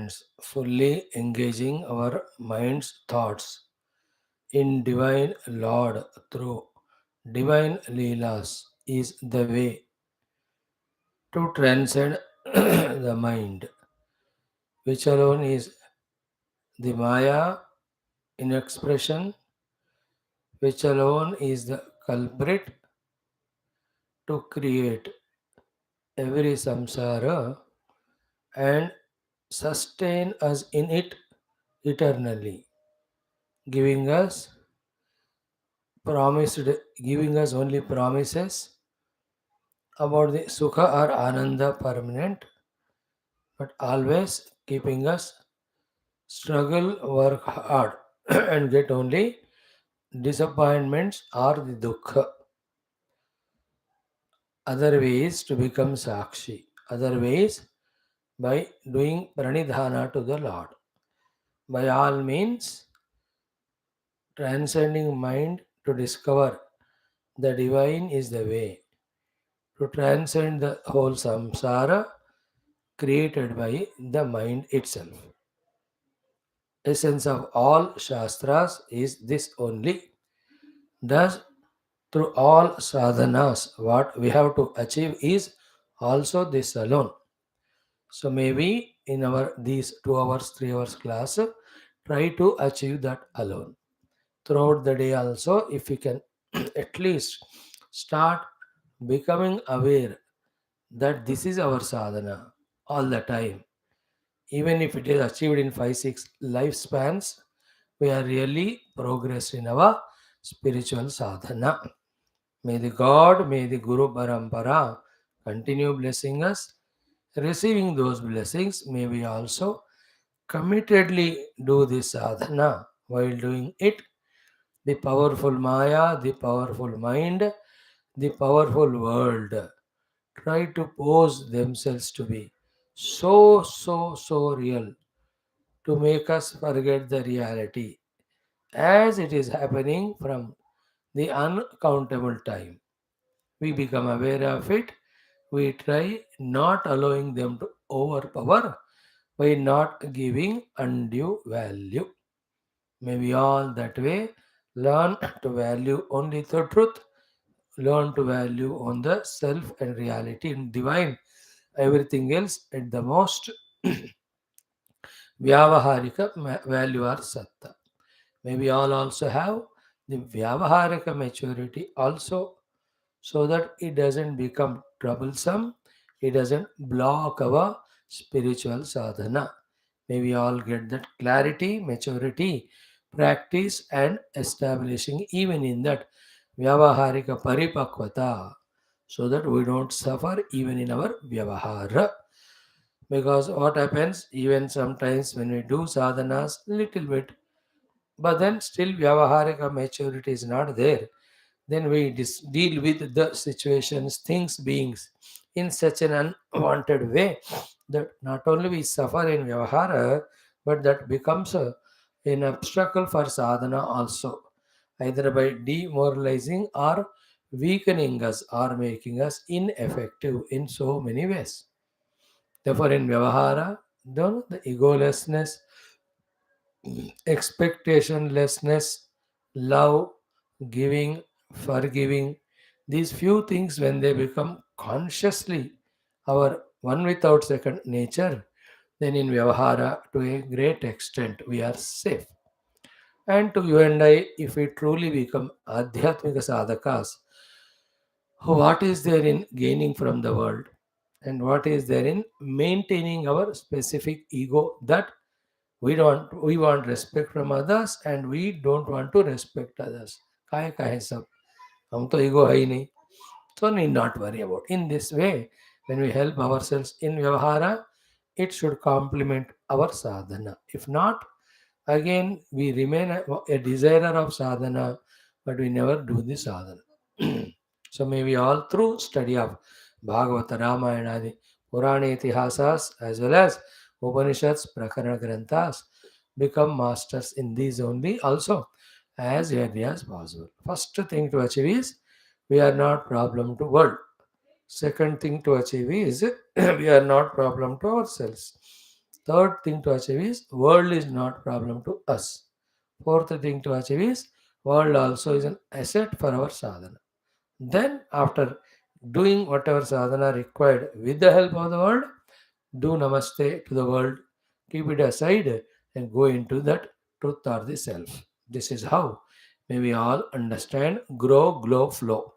friends, fully engaging our mind's thoughts in divine Lord through divine Leelas is the way to transcend the mind, which alone is the Maya in expression, which alone is the culprit to create every samsara and sustain us in it eternally, giving us promised giving us only promises about the sukha or ananda permanent, but always keeping us struggle, work hard, and get only disappointments or the dukkha. Other ways to become sakshi. Other ways by doing pranidhana to the Lord. By all means, transcending mind to discover the divine is the way to transcend the whole samsara created by the mind itself. Essence of all shastras is this only. Thus, through all sadhanas, what we have to achieve is also this alone. So maybe in our these 2 hours, 3 hours class, try to achieve that alone. Throughout the day also, if you can at least start becoming aware that this is our sadhana all the time. Even if it is achieved in 5, 6 lifespans, we are really progressed in our spiritual sadhana. May the God, may the Guru Parampara continue blessing us. Receiving those blessings, may we also committedly do this sadhana. While doing it, the powerful Maya, the powerful mind, the powerful world try to pose themselves to be so real to make us forget the reality as it is happening from the uncountable time. We become aware of it. We try not allowing them to overpower by not giving undue value. May we all that way learn to value only the truth, learn to value on the self and reality and divine, everything else at the most vyavaharika value or satta. May we all also have the vyavaharika maturity also, so that it doesn't become troublesome, it doesn't block our spiritual sadhana. May we all get that clarity, maturity, practice, and establishing even in that vyavaharika paripakvata, so that we don't suffer even in our vyavahara. Because what happens, even sometimes when we do sadhanas, little bit, but then still vyavaharika maturity is not there, then we deal with the situations, things, beings in such an unwanted way that not only we suffer in Vyavahara, but that becomes an obstacle for sadhana also, either by demoralizing or weakening us or making us ineffective in so many ways. Therefore, in Vyavahara, the egolessness, expectationlessness, love, giving, forgiving, these few things, when they become consciously our one without second nature, then in Vyavahara, to a great extent, we are safe. And to you and I, if we truly become Adhyatmika sadhakas, what is there in gaining from the world? And what is there in maintaining our specific ego that we want respect from others and we don't want to respect others. काय का है सब हम तो ego है ही नहीं so need not worry about. In this way, when we help ourselves in vyavahara, it should complement our sadhana. If not, again we remain a desire of sadhana, but we never do the sadhana. So may we all through study of Bhagavata, Ramayana, the Purana Itihasas as well as Upanishads, Prakarana Granthas become masters in these only also as early as possible. First thing to achieve is we are not problem to world. Second thing to achieve is we are not problem to ourselves. Third thing to achieve is world is not problem to us. Fourth thing to achieve is world also is an asset for our sadhana. Then after doing whatever sadhana required with the help of the world, do namaste to the world, keep it aside and go into that truth or the self. This is how may we all understand grow, glow, flow.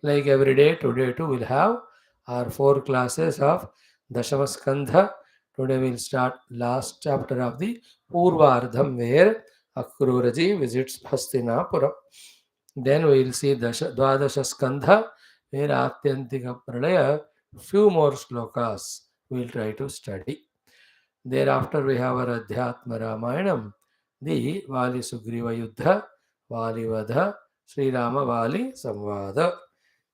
Like every day, today too we'll have our 4 classes of Dashama Skandha. Today we'll start last chapter of the Purvardham where Akruraji visits Hastinapura. Then we will see Dwadasha Skandha where Atyantika Pralaya, few more slokas we'll try to study. Thereafter we have our Adhyatma Ramayanam, the Vali Sugriva Yuddha, Vali Vadha, Sri Rama Vali Samvada.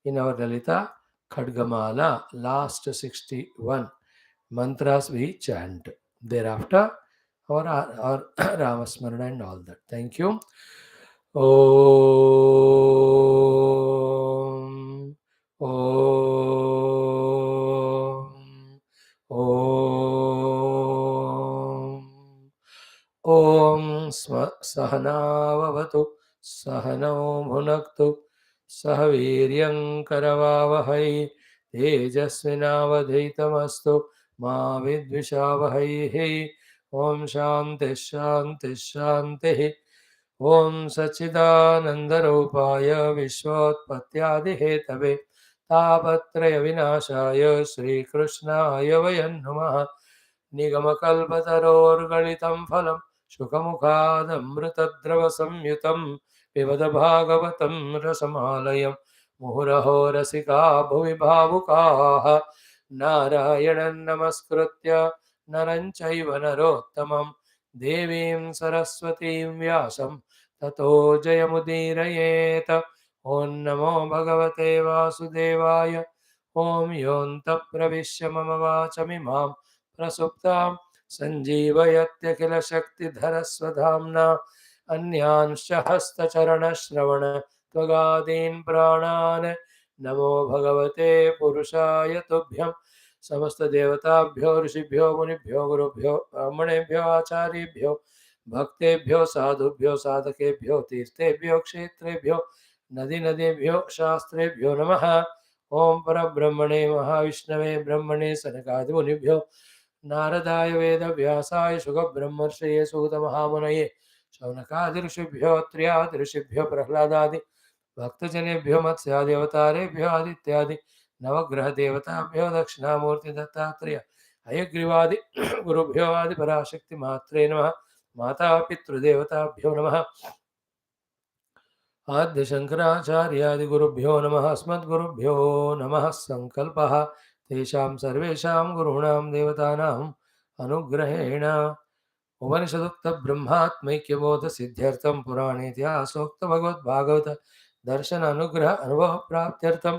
In our Lalita Khadgamala, last 61 mantras we chant. Thereafter, our Ramasmarana and all that. Thank you. Om. Om. Om. Om Sahanavavatu Sahano Bhunaktu Sahaviryam Karavavahai Tejasvinavadhitamastu Ma Vidvishavahai. Om Shanti Shanti Shanti. Om Sachidanandarupaya Vishwotpatyadihetave Tapatraya Vinashaya Sri Krishnaya Vayam Namaha. निगमकल्पतरोर्गलितं फलं शुकमुखादमृतद्रवसंयुतं पिबद भागवतं रसमालयं मुहुरहो रसिका भुवि भावुकाः नारायणं नमस्कृत्य नरं चैव नरोत्तमं देवीं सरस्वतीं व्यासं ततो जयमुदीरयेत. ॐ नमो भगवते वासुदेवाय. ॐ योऽन्तः प्रविश्य मम वाचमिमां प्रसुप्तां सञ्जीवयत्यखिलशक्तिधरस्वधाम्ना अन्यांश्च हस्तचरणश्रवण त्वगादीन् प्राणान् नमो भगवते पुरुषाय तुभ्यं. समस्तदेवताभ्यो ऋषिभ्यो मुनिभ्यो गुरुभ्यो ब्राह्मणेभ्यो आचार्येभ्यो भक्तेभ्यो साधुभ्यो साधकेभ्यो तीर्थेभ्यो क्षेत्रेभ्यो नदीनदेभ्यो शास्त्रेभ्यो नमः. ओम परब्रह्मणे महाविष्णवे ब्रह्मणे सनकादिमुनिभ्यो नारदाय वेदव्यासाय शुकब्रह्मर्षये सूतमहामुनये शौनकादि ऋषिभ्यो त्र्यादि ऋषिभ्यो प्रह्लादादि भक्तजनेभ्यो मत्स्यादिवतारेभ्यो आदित्यादि नवग्रहदेवताभ्यो दक्षिणामूर्ति दत्तात्रेय हयग्रीवादि गुरुभ्यो आदिपराशक्तिमात्रे नमः. माता पितृदेवताभ्यो नमः. आद्य शंकराचार्यादिगुरुभ्यो नमः. अस्मद्गुरुभ्यो नमः. संकल्पः तेषां सर्वेषां गुरूणां देवतानाम् अनुग्रहेण उपनिषदुक्त ब्रह्मात्मैक्यबोध सिद्ध्यर्थं पुराणेतिहासोक्त भगवद्भागवत दर्शन अनुग्रह अनुभव प्राप्त्यर्थं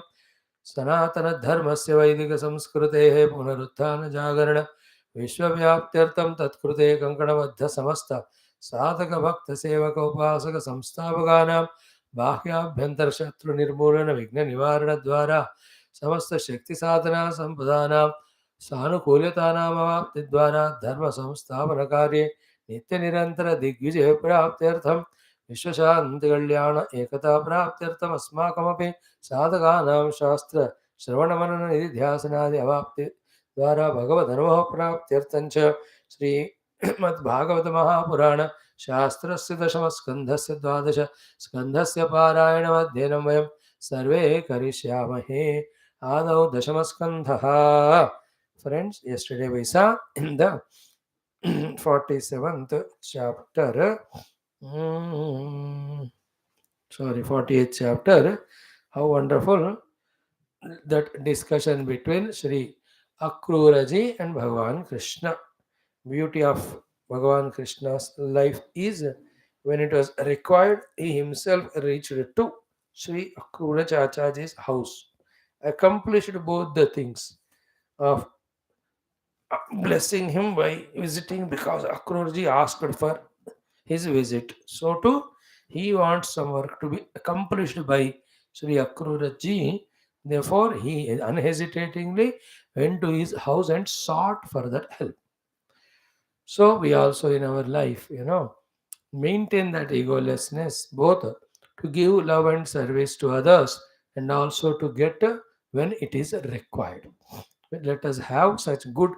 सनातन धर्मस्य वैदिक संस्कृतेः पुनरुत्थान जागरण विश्वव्याप्त्यर्थं तत्कृते कंकणबद्ध समस्त साधक भक्त सेवक उपासक संस्थापकानां बाह्याभ्यंतर शत्रु निर्मूलन विघ्न निवारण द्वारा समस्त शक्ति साधना संपदानां सानुकूल्यतानामवाप्ति द्वारा धर्म संस्थापन कार्ये नित्य निरंतर दिग्विजय प्राप्त्यर्थं विश्वशांति कल्याण एकता प्राप्त्यर्थम अस्माकमपि साधकानां शास्त्र श्रवण मनन निधिध्यासनादि अवाप्ति द्वारा भगवदनुभव प्राप्त्यर्थं च श्री श्रीमद्भागवत महापुराण शास्त्रस्य दशमस्कन्धस्य 12 स्कन्धस्य पारायणमध्ययनं वयं सर्वे करिष्यामहे. आदौ दशमस्कन्धः. Friends, yesterday we saw in the 47th chapter, 48th chapter, how wonderful that discussion between Sri Akruraji and Bhagavan Krishna. Beauty of Bhagavan Krishna's life is when it was required, he himself reached to Sri Akrura Chachaji's house, accomplished both the things of blessing him by visiting because Akruraji asked for his visit. So too, he wants some work to be accomplished by Sri Akruraji. Therefore, he unhesitatingly went to his house and sought for that help. So we also in our life, maintain that egolessness, both to give love and service to others and also to get when it is required. Let us have such good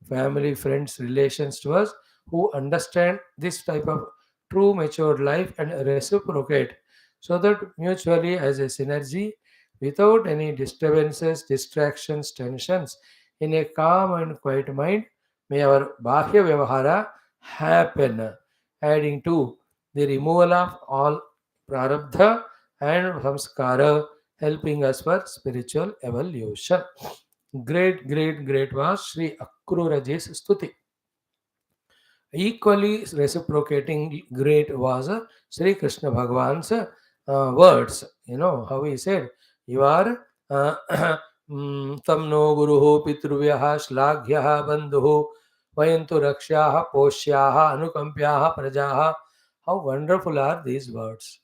family, friends, relations to us who understand this type of true matured life and reciprocate so that mutually as a synergy without any disturbances, distractions, tensions, in a calm and quiet mind, may our Bahya Vyavahara happen, adding to the removal of all prarabdha and samskara, helping us for spiritual evolution. Great, great, great was Sri Akruraji's Stuti. Equally reciprocating great was Sri Krishna Bhagavan's words. You know how he said, You are tam no guruho pitruvyaha shlagyaha bandhuho vayantu rakshaha poshyaha anukampyaha prajaha. How wonderful are these words.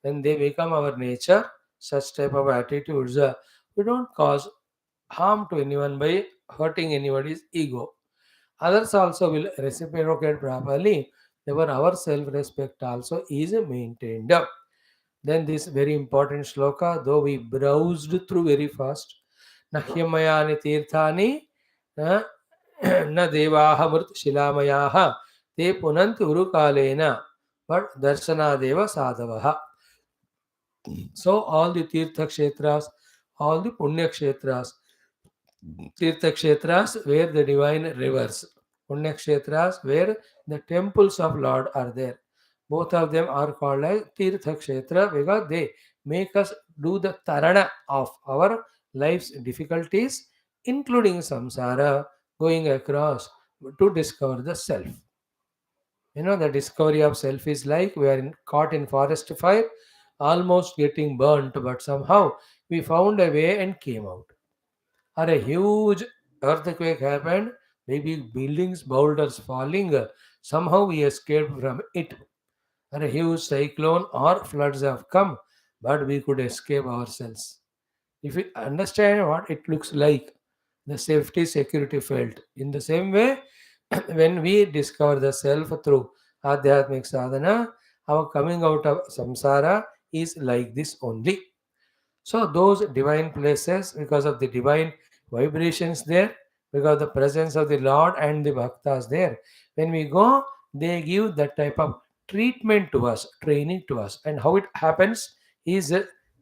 When they become our nature, such type of attitudes, we don't cause harm to anyone by hurting anybody's ego. Others also will reciprocate properly. Therefore, our self-respect also is maintained. Then this very important shloka, though we browsed through very fast, Nahyamayani tirthani na na devaha mrit shilamayaha te punanti urukalena but darshana deva sadavaha. So all the tirtha kshetras, all the punya kshetras, tirtha kshetras where the divine rivers, punya kshetras where the temples of Lord are there. Both of them are called as tirtha kshetra because they make us do the tarana of our life's difficulties, including samsara, going across to discover the self. The discovery of self is like we are caught in forest fire, almost getting burnt, but somehow we found a way and came out. Or a huge earthquake happened, maybe buildings, boulders falling, somehow we escaped from it. Or a huge cyclone or floods have come, but we could escape ourselves. If we understand what it looks like, the safety security felt. In the same way, when we discover the self through Adhyatmic sadhana, our coming out of samsara is like this only. So those divine places, because of the divine vibrations there, because of the presence of the Lord and the bhaktas there, when we go, they give that type of treatment to us, training to us, and how it happens is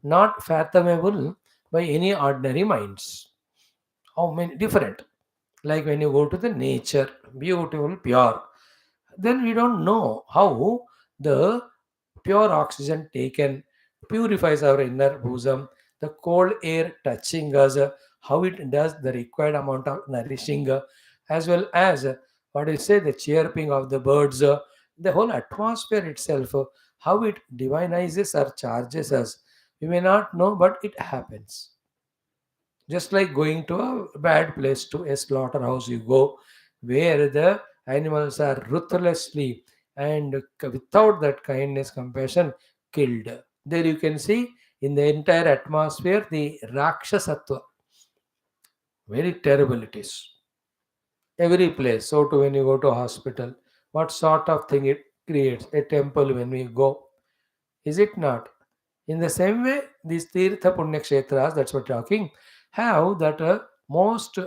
not fathomable by any ordinary minds. How many different? Like when you go to the nature, beautiful, pure, then we don't know how the pure oxygen taken purifies our inner bosom, the cold air touching us, how it does the required amount of nourishing, as well as what you say, the chirping of the birds, the whole atmosphere itself, how it divinizes or charges us. We may not know, but it happens. Just like going to a bad place, to a slaughterhouse, you go where the animals are ruthlessly and without that kindness, compassion, killed. There you can see in the entire atmosphere the Rakshasatva. Very terrible it is. Every place. So too when you go to a hospital, what sort of thing it creates? A temple when we go. Is it not? In the same way, these Tirtha Punya Kshetras, that's what we're talking, have that most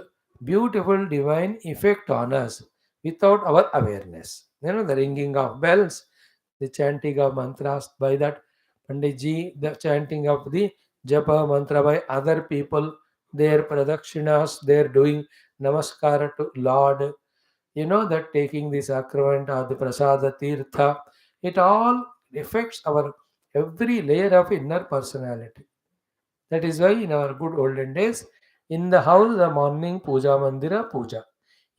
beautiful divine effect on us without our awareness. The ringing of bells, the chanting of mantras by that Panditji, the chanting of the Japa mantra by other people, their pradakshinas, they're doing namaskara to Lord, that taking the sacrament or the prasada tirtha, it all affects our every layer of inner personality. That is why in our good olden days, in the house, the morning puja mandira puja.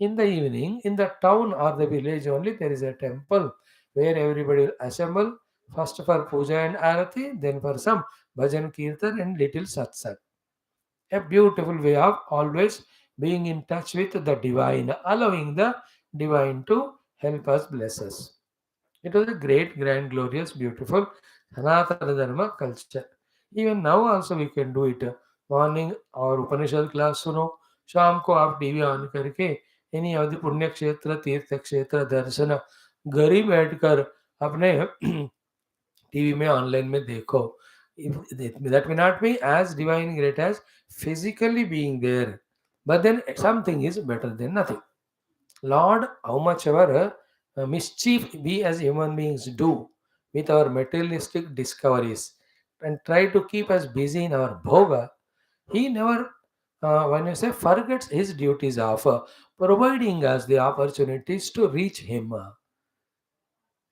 In the evening, in the town or the village only, there is a temple where everybody will assemble, first for puja and arati, then for some bhajan kirtan and little satsang. A beautiful way of always being in touch with the divine, allowing the divine to help us, bless us. It was a great, grand, glorious, beautiful Sanatana Dharma culture. Even now also we can do it. Morning और उपनिषद class सुनो, शाम को आप TV on करके इन्हीं अवधि पुण्य क्षेत्र तीर्थ क्षेत्र दर्शन घर ही बैठकर अपने टीवी में ऑनलाइन में देखो. That may not be as divine great as physically being there, but then something is better than nothing. Lord, how much ever mischief we as human beings do with our materialistic discoveries and try to keep us busy in our bhoga, he never, when you say, forgets his duties of providing us the opportunities to reach him.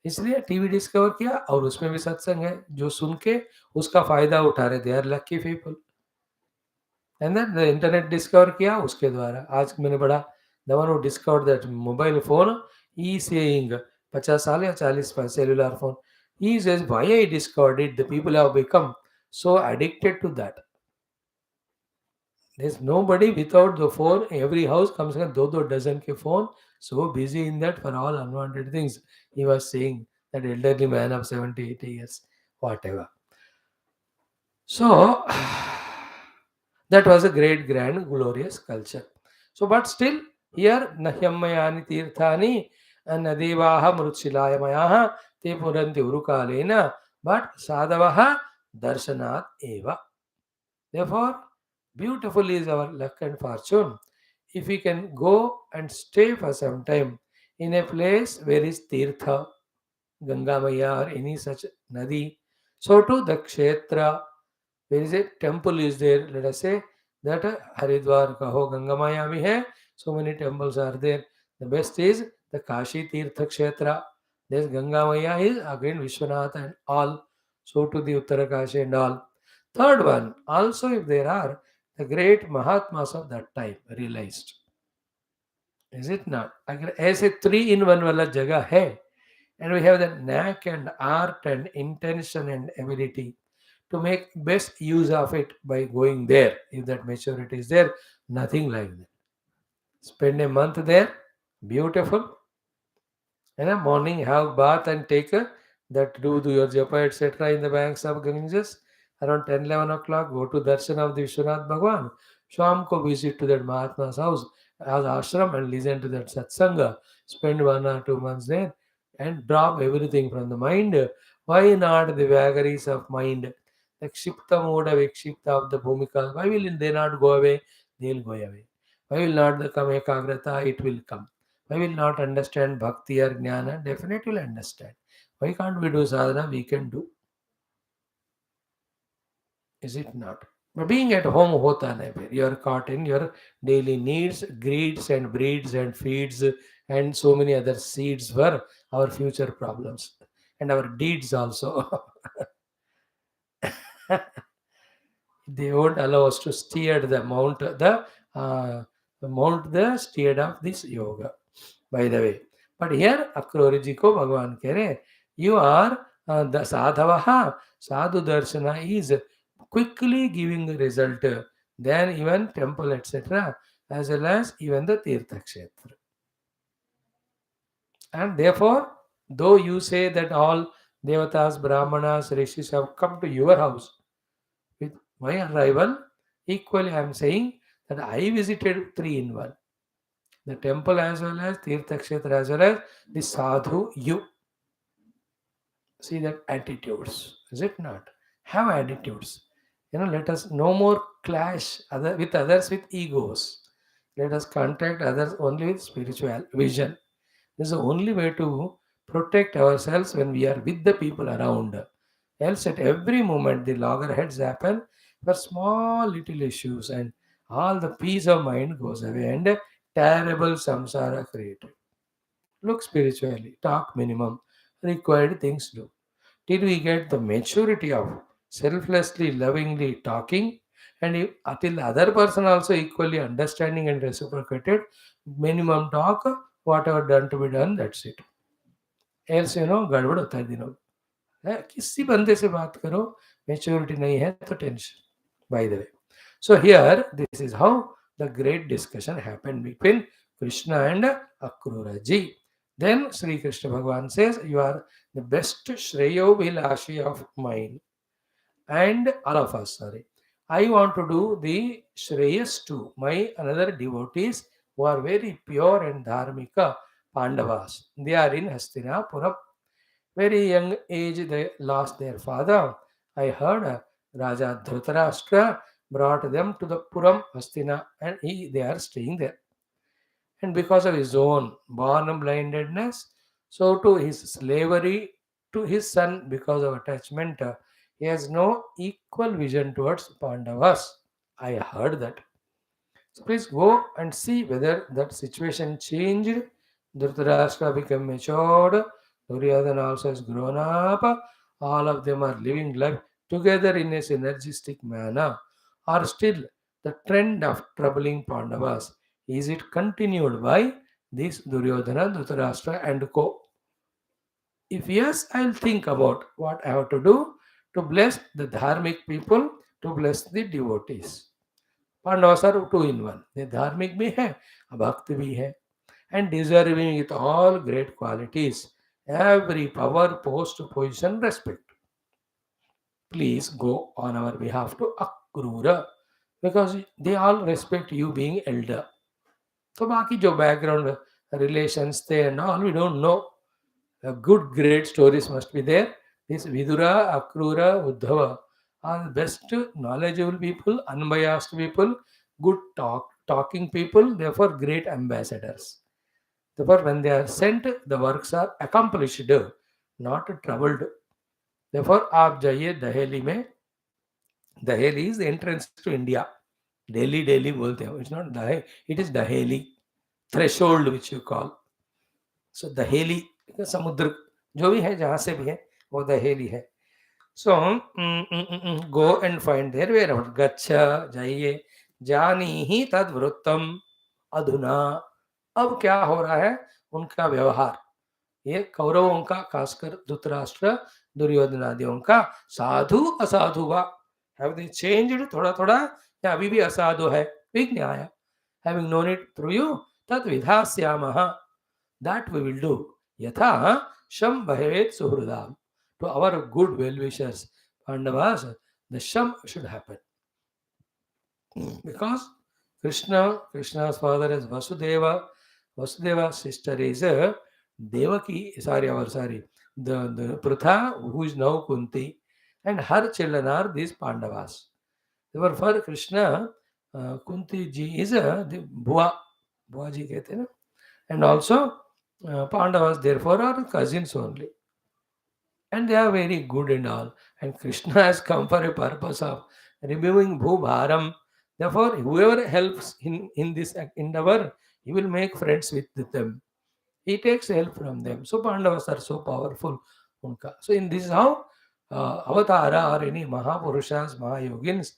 इसलिए TV discover किया और उसमें भी सत्संग है, जो सुन के उसका फायदा उठा रहे, they are lucky people. And then the internet discover किया उसके द्वारा. आज मैंने पढ़ा, the one who discovered that mobile phone, he saying 50 साल या 40 cellular phone, he says why I discovered it, the people have become so addicted to that. There's nobody without the phone. Every house comes in दो dozen के phone. So busy in that for all unwanted things. He was saying that elderly man of 70, 80 years, whatever. So that was a great, grand, glorious culture. So, but still here nahyammayani tirthani and nadevaha mrutshilaya te puranti urukalena, but sadavaha darshanat eva. Therefore, beautiful is our luck and fortune if we can go and stay for some time in a place where is Tirtha, Ganga Maya or any such Nadi. So to the Kshetra, there is a temple is there. Let us say that Haridwar Kaho Ganga Maya bhi hai. So many temples are there. The best is the Kashi Tirtha Kshetra. There's Ganga Maya is again Vishwanath and all. So to the Uttarakashi and all. Third one, also if there are the great Mahatmas of that time realized. Is it not? अगर ऐसे 3 in 1 वाला जगह है, and we have the knack and art and intention and ability to make best use of it by going there. If that maturity is there, nothing like that. Spend a month there, beautiful. In the morning, have bath and take that do your japa, etc. in the banks of Ganges. Around 10, 11 o'clock, go to darshan of the Vishwanath Bhagwan. Sham ko visit to that Mahatma's house, as ashram, and listen to that satsanga. Spend 1 or 2 months there and drop everything from the mind. Why not the vagaries of mind? The kshipta moda vikshipta of the bhumika. Why will they not go away? They'll go away. Why will not the come ekagrata? It will come. Why will not understand bhakti or jnana? Definitely will understand. Why can't we do sadhana? We can do. Is it not? But being at home hota nahi. You are caught in your daily needs, greeds and breeds and feeds and so many other seeds for our future problems and our deeds also. They won't allow us to steer uh, mount the steer of this yoga. By the way, but here Akrur जी को भगवान कह रहे, you are the sadhavaha, sadhu darshana is quickly giving the result than even temple etc. as well as even the tirtha kshetra. And therefore, though you say that all devatas, brahmanas, rishis have come to your house, with my arrival, equally I am saying that I visited 3 in 1. The temple as well as Tirtha Kshetra as well as the sadhu you. See that attitudes, is it not? Have attitudes. Let us no more clash with others with egos. Let us contact others only with spiritual vision. This is the only way to protect ourselves when we are with the people around. Else, at every moment, the loggerheads happen for small little issues, and all the peace of mind goes away, and terrible samsara created. Look spiritually, talk minimum, required things do. Till we get the maturity of selflessly, lovingly talking, and till the other person also equally understanding and reciprocated, minimum talk, whatever done to be done, that's it. Else, गड़बड़ होता है दिनों है, किसी बंदे से बात करो, मेच्योरिटी नहीं है तो tension. By the way, so here this is how the great discussion happened between Krishna and Akrura ji. Then Sri Krishna Bhagavan says, you are the best Shreyo Vilashi of mine and all of us, sorry. I want to do the Shreyas to my another devotees who are very pure and dharmika Pandavas. They are in Hastinapura. Very young age they lost their father. I heard Raja Dhritarashtra brought them to the Puram Hastina and they are staying there. And because of his own born blindedness, so to his slavery to his son because of attachment, he has no equal vision towards Pandavas. I heard that. So please go and see whether that situation changed. Dhritarashtra became matured. Duryodhana also has grown up. All of them are living life together in a synergistic manner. Or still the trend of troubling Pandavas? Is it continued by this Duryodhana, Dhritarashtra and co? If yes, I'll think about what I have to do to bless the dharmic people, to bless the devotees. Pandava are two in one ये धार्मिक भी है भक्त भी है and deserving with all great qualities every power, post, position, respect. Please go on our behalf to Akrura because they all respect you being elder. तो बाकी जो background relations थे and all we don't know. Good great stories must be there. This Vidura, Akrura, Uddhava are the best knowledgeable people, unbiased people, good talking people, therefore great ambassadors. Therefore, when they are sent, the works are accomplished, not troubled. Therefore, आप जाइए दहेली में. Daheli is the entrance to India. Delhi, Delhi बोलते हैं. It's not Daheli. It is Daheli. Threshold which you call. So दहेली समुद्र जो भी है जहाँ से भी है वो दहेली है. So go and find their wherever. गच्छ जाइए. जानी ही तद वृत्तम अधुना. अब क्या हो रहा है उनका व्यवहार. ये कौरवों का खासकर धृतराष्ट्र दुर्योधनादियों का साधु असाधु वा. हैव दे चेंज्ड थोड़ा थोड़ा या अभी भी असाधु है. विज्ञाय having known it through you तद विधास्यामः. दैट वी विल डू यथा शम भवेत् सुहृदाम. To our good well-wishers, Pandavas, the Sham should happen. Because Krishna's father is Vasudeva, Vasudeva's sister is Devaki, the Pratha, who is now Kunti, and her children are these Pandavas. Therefore, for Krishna, Kunti ji is the Bua ji कहते हैं ना, and also Pandavas therefore are cousins only. And they are very good and all. And Krishna has come for a purpose of removing Bharam. Therefore, whoever helps in this endeavor, he will make friends with them. He takes help from them. So Pandavas are so powerful. Unka. So in this how Avatara or any Mahapurushas, Mahayogins,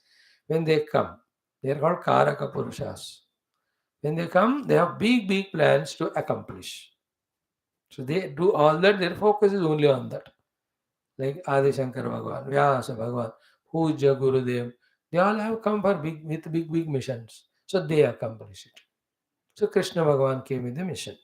when they come, they are called Karaka Purushas. When they come, they have big, big plans to accomplish. So they do all that, their focus is only on that. Like Adi Shankar Bhagavan, Vyasa Bhagavan, Puja Gurudev, they all have come for big missions. So they accomplish it. So Krishna Bhagavan came with the mission.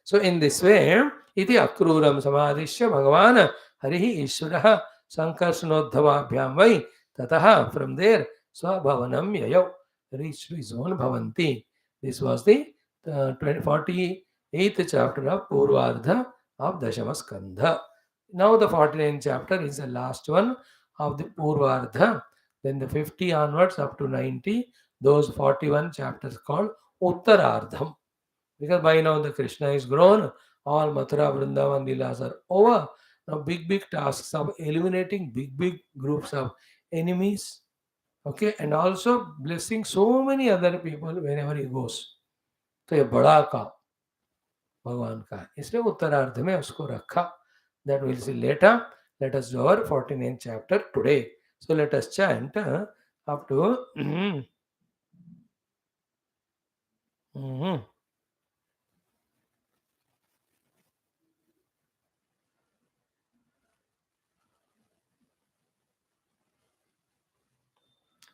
So in this way, iti akruram samadhishya Bhagavan harihi ishvaraha sankarshanodhavabhyam vai tataha. From there, swabhavanam yayav, reached to his own bhavanti. This was the 48th chapter of Purvardha of Dashama Skandha. Now the 49th chapter is the last one of the Purvardha. Then the 50 onwards up to 90, those 41 chapters called Uttarardham. Because by now the Krishna is grown, all Mathura, Vrindavan, Leelas are over. Now big tasks of eliminating big groups of enemies. Okay, and also blessing so many other people whenever he goes. तो ये बड़ा काम भगवान का है, इसलिए उत्तरार्ध में उसको रखा. That we'll see later. Let us do our 49th chapter today. So let us chant up to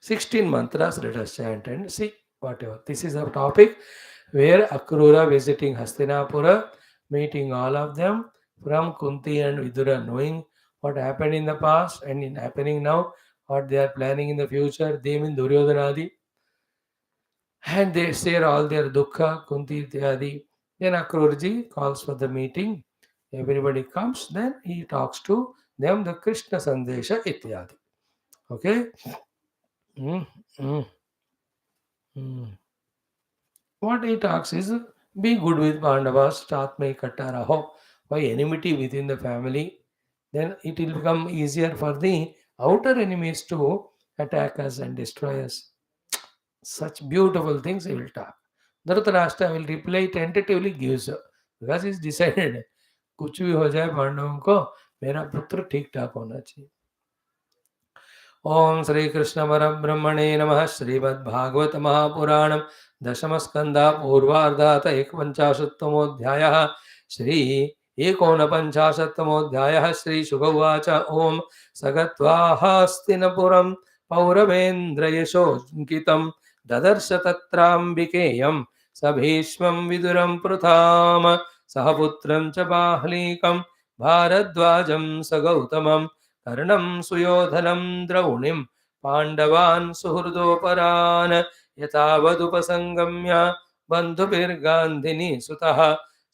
16 mantras. Let us chant and see whatever. This is our topic where Akrura visiting Hastinapura, meeting all of them from Kunti and Vidura, knowing what happened in the past and in happening now, what they are planning in the future. They mean Duryodhanadi, and they share all their dukkha, Kunti Ityadi. Then Akrurji calls for the meeting. Everybody comes, then he talks to them the Krishna Sandesha Ityadi. Okay? Mm, mm, mm. What he talks is be good with Pandavas, Tatmai Kattaraho. By enmity within the family, then it will become easier for the outer enemies to attack us and destroy us. Such beautiful things he will talk. Dhritarashtra will reply tentatively gives because he's decided कुछ भी हो जाए पांडवों को मेरा पुत्र ठीक ठाक होना चाहिए. ओम श्री कृष्ण परब्रह्मणे नमः. श्रीमद्भागवत महापुराणम दशम स्कंधा पूर्वार्धात एकपंचाशत्तमोऽध्यायः. श्री एकोनपञ्चाशत्तमोऽध्यायः. श्री शुकउवाच ओम सगत्वा हस्तिनपुरं पौरवेन्द्रयशोऽङ्कितं ददर्श तत्राम्बिकेयं स भीष्मं विदुरं पृथाम सह पुत्रं च बाह्लीकं भारद्वाजं स गौतमं कर्णं सुयोधनं द्रौणिं पाण्डवान् सुहृदोपरान् यथावदुपसङ्गम्य बन्धुभिर्गान्धिनी सुतः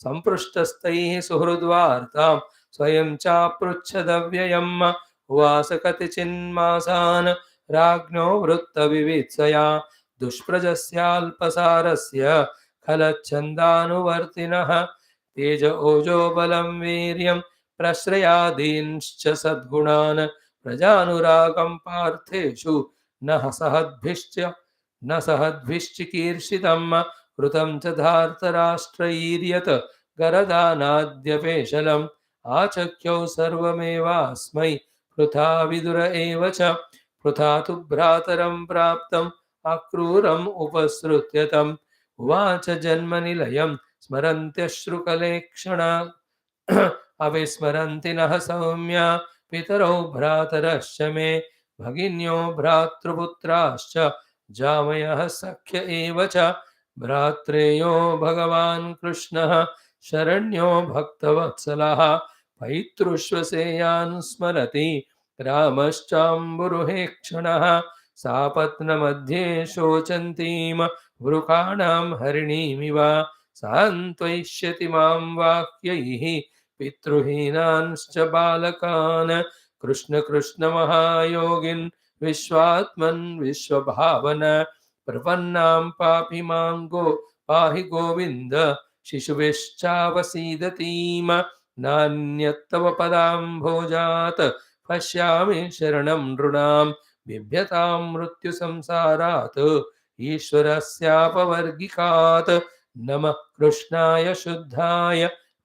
सम्पृष्टस्तैः सुहृद्वार्तां स्वयं चापृच्छदव्ययम् उवास कतिचिन्मासान् राज्ञो वृत्तविवित्सया दुष्प्रजस्याल्पसारस्य खलच्छन्दानुवर्तिनः तेज ओजो बलं वीर्यं प्रश्रयादींश्च सद्गुणान् प्रजानुरागं पार्थेषु न सहद्भिश्चिकीर्षितं कृतं च धार्तराष्ट्रैर्यत् गरदानाद्यपेशलम् आचख्यौ सर्वमेवास्मै पृथा विदुर एव च पृथा तु भ्रातरं प्राप्तम् अक्रूरम् उपसृत्यतम् उवाच जन्मनिलयं स्मरन्त्यश्रुकलेक्षणा अविस्मरन्ति नः सौम्या पितरौ भ्रातरश्च मे भगिन्यो भ्रातृपुत्राश्च जामयः सख्य एव च भ्रात्रेयो भगवान् कृष्णः शरण्यो भक्तवत्सलः पैतृष्वसेयान् स्मरति रामश्चाम्बुरुहे क्षणः सापत्नमध्ये शोचन्तीं वृकाणां हरिणीमिव सान्त्वयिष्यति मां वाक्यैः पितृहीनांश्च बालकान् कृष्ण कृष्ण महायोगिन् विश्वात्मन् विश्वभावन प्रपन्नां पापि मां पाहि गोविन्द शिशुभिश्चावसीदतीम नान्यत्तव पदाम्भोजात् पश्यामि शरणं नृणां बिभ्यतां मृत्युसंसारात् ईश्वरस्यापवर्गिकात् नमः कृष्णाय शुद्धाय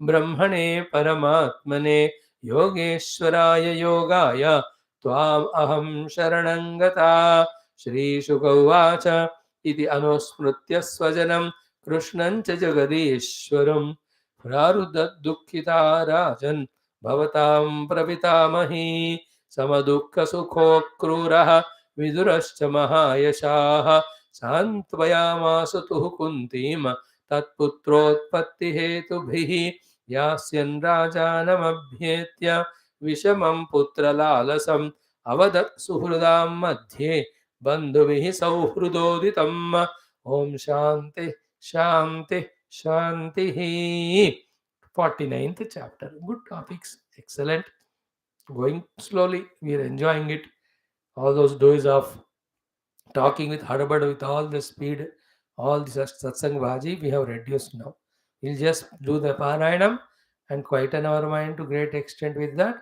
ब्रह्मणे परमात्मने योगेश्वराय योगाय त्वाम् अहं शरणं गता. श्रीशुक उवाच इति अनुस्मृत्य स्वजनं कृष्णं च जगदीश्वरं प्रारुदद्दुःखिता राजन् भवतां प्रपितामही समदुःखसुखोऽक्रूरः विदुरश्च महायशाः सान्त्वयामास तुः कुन्तीं तत्पुत्रोत्पत्तिहेतुभिः यास्यन् राजानमभ्येत्य विषमं पुत्रलालसम् अवदत् सुहृदां मध्ये बन्धुभिः सौहृदोदितम्. ॐ शान्ति शान्ति शान्तिः. 49th chapter. Good topics. Excellent. Going slowly. We are enjoying it. All those days of talking with Hadabad with all the speed, all this satsang bhaji, we have reduced now. We'll just do the Parayanam and quieten our mind to great extent with that.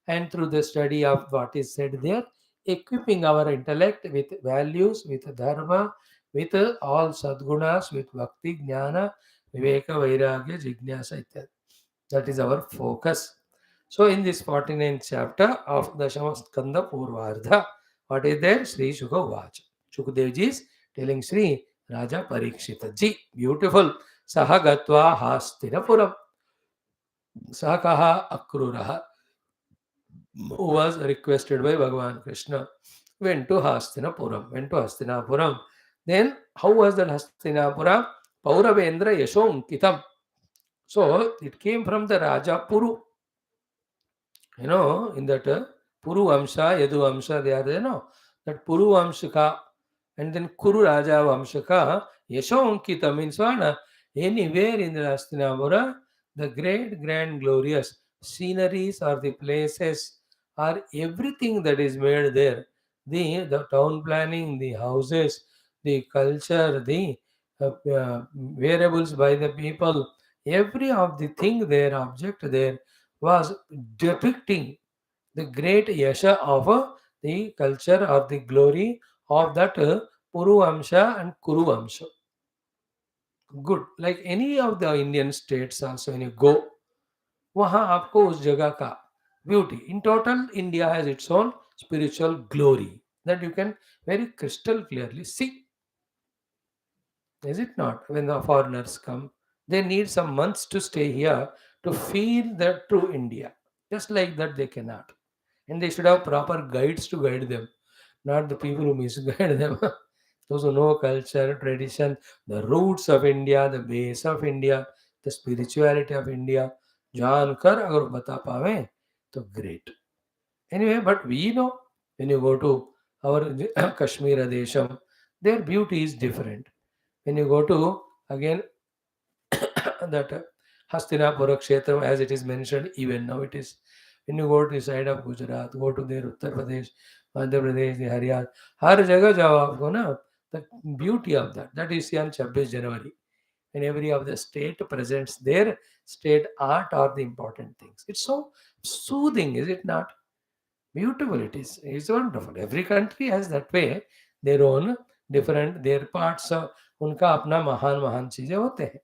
And through the study of what is said there, equipping our intellect with values, with dharma, with all sadgunas, with bhakti, jnana, viveka, vairagya, jignasa, ityadi. That is our focus. So, in this 49th chapter of the Skandha Purvardha, what is there? Sri Shuka Vacha. Shukadevji is telling Sri Raja Parikshita ji. Beautiful. Saha Gatva Hasthina Puram. Sakaha Akruraha, who was requested by Bhagavan Krishna, went to Hastinapuram. Went to Hastinapuram. Then, how was that Hastinapura? Pauravendra Yashonkitam. So, it came from the Raja Puru. In that Puru Vamsha, Yadu Vamsha, they are there, no? That Puru Vamshika and then Kuru Raja Vamshaka, Yashonkita means what? Anywhere in the Hastinapura, the great, grand, glorious sceneries or the places or everything that is made there, the town planning, the houses, the culture, the variables by the people, every of the thing there, object there was depicting the great yasha of the culture or the glory of that Puru Vamsha and Kuru Vamsha. Good. Like any of the Indian states also, when you go, वहाँ आपको उस जगह का beauty in total India has its own spiritual glory that you can very crystal clearly see. Is it not? When the foreigners come, they need some months to stay here to feel the true India. Just like that, they cannot. And they should have proper guides to guide them, not the people who misguide them. Those who know culture, tradition, the roots of India, the base of India, the spirituality of India, जानकर अगर बता पावे तो great. Anyway, but we know when you go to our Kashmir Desham, their beauty is different. When you go to again that Hastinapura Kshetra, as it is mentioned, even now it is. When you go to the side of Gujarat, go to their Uttar Pradesh, Madhya Pradesh, the Haryana, हर जगह जाओ आपको ना, the beauty of that is on 26 January. And every of the state presents their state art or the important things. It's so soothing, is it not? Beautiful it is. It's wonderful. Every country has that way their own different their parts. उनका अपना महान महान चीजें होते हैं.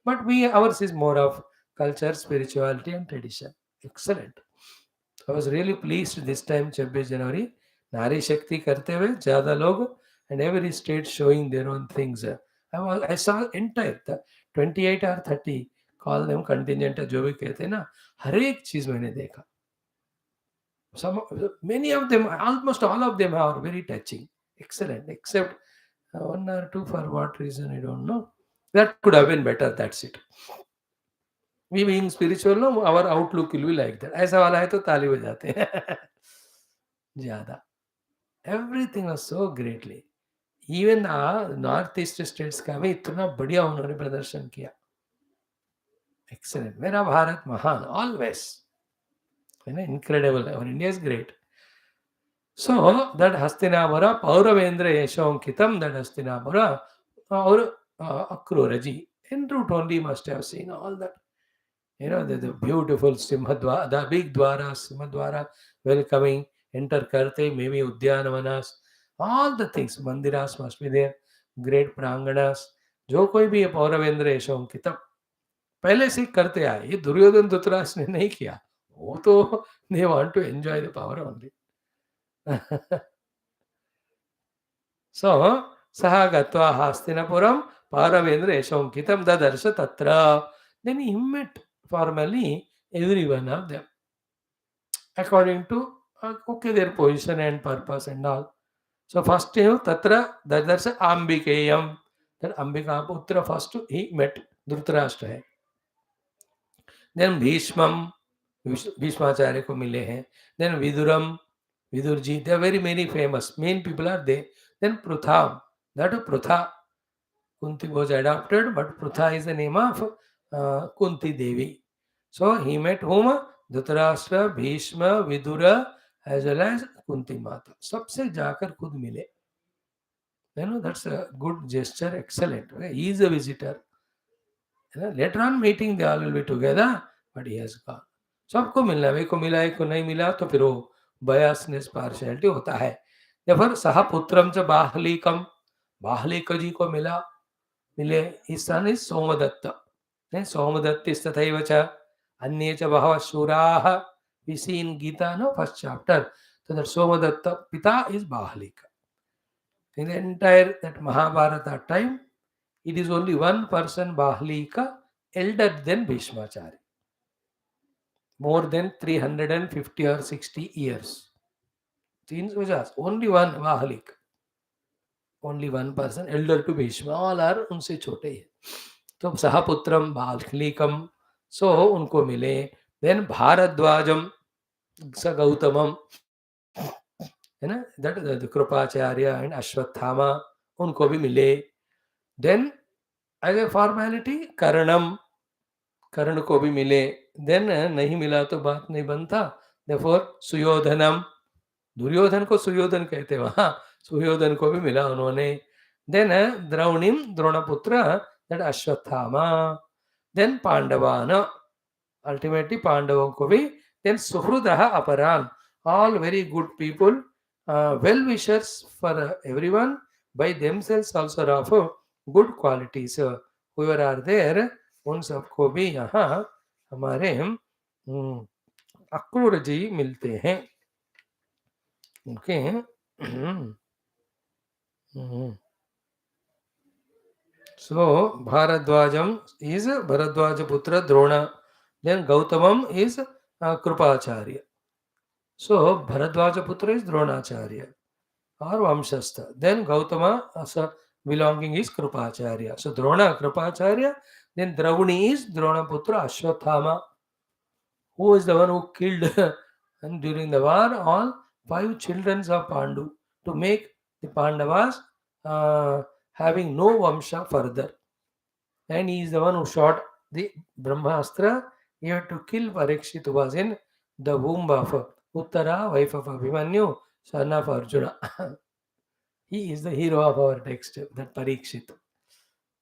But we ours is more of culture, spirituality, and tradition. Excellent. I was really pleased this time 26 January. नारी शक्ति करते हुए ज़्यादा लोग and every state showing their own things. I saw entire the 28 or 30 call them contingent जो भी कहते हैं ना, हर एक चीज मैंने देखा. Some many of them, almost all of them are very touching. Excellent, except one or two for what reason I don't know. That could have been better. That's it. We being spiritual, no, our outlook will be like that. ऐसा वाला है तो ताली बजाते हैं ज़्यादा. Everything was so greatly. Even north east states का भी इतना बढ़िया उन्होंने प्रदर्शन किया. Excellent. मेरा भारत महान always. Incredible. Our India is great. So that Hastinapura, Pauravendra Yashonkitam, that Hastinapura, or AKRURA ji, en route only must have seen all that. The beautiful Simhadwara, the big Dwara, Simhadwara, welcoming, enter Karte, maybe Udyanavanas, all the things, Mandiras must be there, great Pranganas, जो कोई भी पौरवेंद्र यशोंकितम पहले से करते आए. ये दुर्योधन धृतराष्ट्र ने नहीं किया. वो तो they want to enjoy the power only. So, Saha Gatva Hastinapuram Paravendra Yashonkitam Dadarsha Tatra. Then he met formally every one of them according to their position and purpose and all. So first Tatra Dadarsha Ambikeyam. That Ambika Putra first he met Dhritarashtra. Then Bhishmam Bhishmacharya को मिले हैं. Then Viduram Vidurji, they are very many famous. Main people are they. Then Prutham, that Prutha. Kunti was adopted, but Prutha is the name of Kunti Devi. So he met whom? Dhritarashtra, Bhishma, Vidura, as well as Kunti Mata. सबसे जाकर खुद मिले. That's a good gesture, excellent. He is a visitor. Later on meeting, they all will be together, but he has gone. सबको मिलना है, को मिला एक को नहीं मिला तो फिर वो बयासनेस पार्शियलिटी होता है. Therefore, सह पुत्रम च बाहलीकम, बाहलीक जी को मिले. His son is Somadatta. Somadattis tathaiva cha अन्ये च बहवः शूराः. We see in Gita, no, first chapter. So that Somadatta Pita is Bahalika. In the entire that Mahabharata time, it is only one person, Bahalika, elder than Bhishmacharya. More than 350 or 60 years. Only one Bahalik. Only one person, elder to Bhishma. All are unse chote hai. तो सहपुत्रम बाल्कलीकम. So उनको मिले. Then Bharadwajam स गौतमम. है ना, that the Kripacharya and Ashwatthama उनको भी मिले. Then as a formality करणम, कर्ण को भी मिले. देन नहीं मिला तो बात नहीं बनता. Therefore सुयोधनम, दुर्योधन को सुयोधन कहते हैं वहां, सुयोधन को भी मिला उन्होंने. देन द्रौणिम, द्रोणपुत्र, दैट अश्वत्थामा. देन पांडवान, अल्टीमेटली पांडवों को भी. देन सुहृदः अपरान, all very good people, well wishers for everyone, by themselves also of good qualities, whoever are there, उन सबको भी यहाँ हमारे अक्रूर जी मिलते हैं. Okay. So Bharadwajam is Bharadwaja Putra Drona. Then Gautamam is Krupacharya. So Bharadwaja Putra is Dronacharya or Vamshastha. Then Gautama belonging is Krupacharya. So Drona Krupacharya. Then Drauni is Drona Putra Ashwathama, who is the one who killed and during the war all 5 children of Pandu to make the Pandavas having no Vamsha further. And he is the one who shot the Brahmastra. He had to kill Parikshit, who was in the womb of Uttara, wife of Abhimanyu, son of Arjuna. He is the hero of our text, that Parikshit.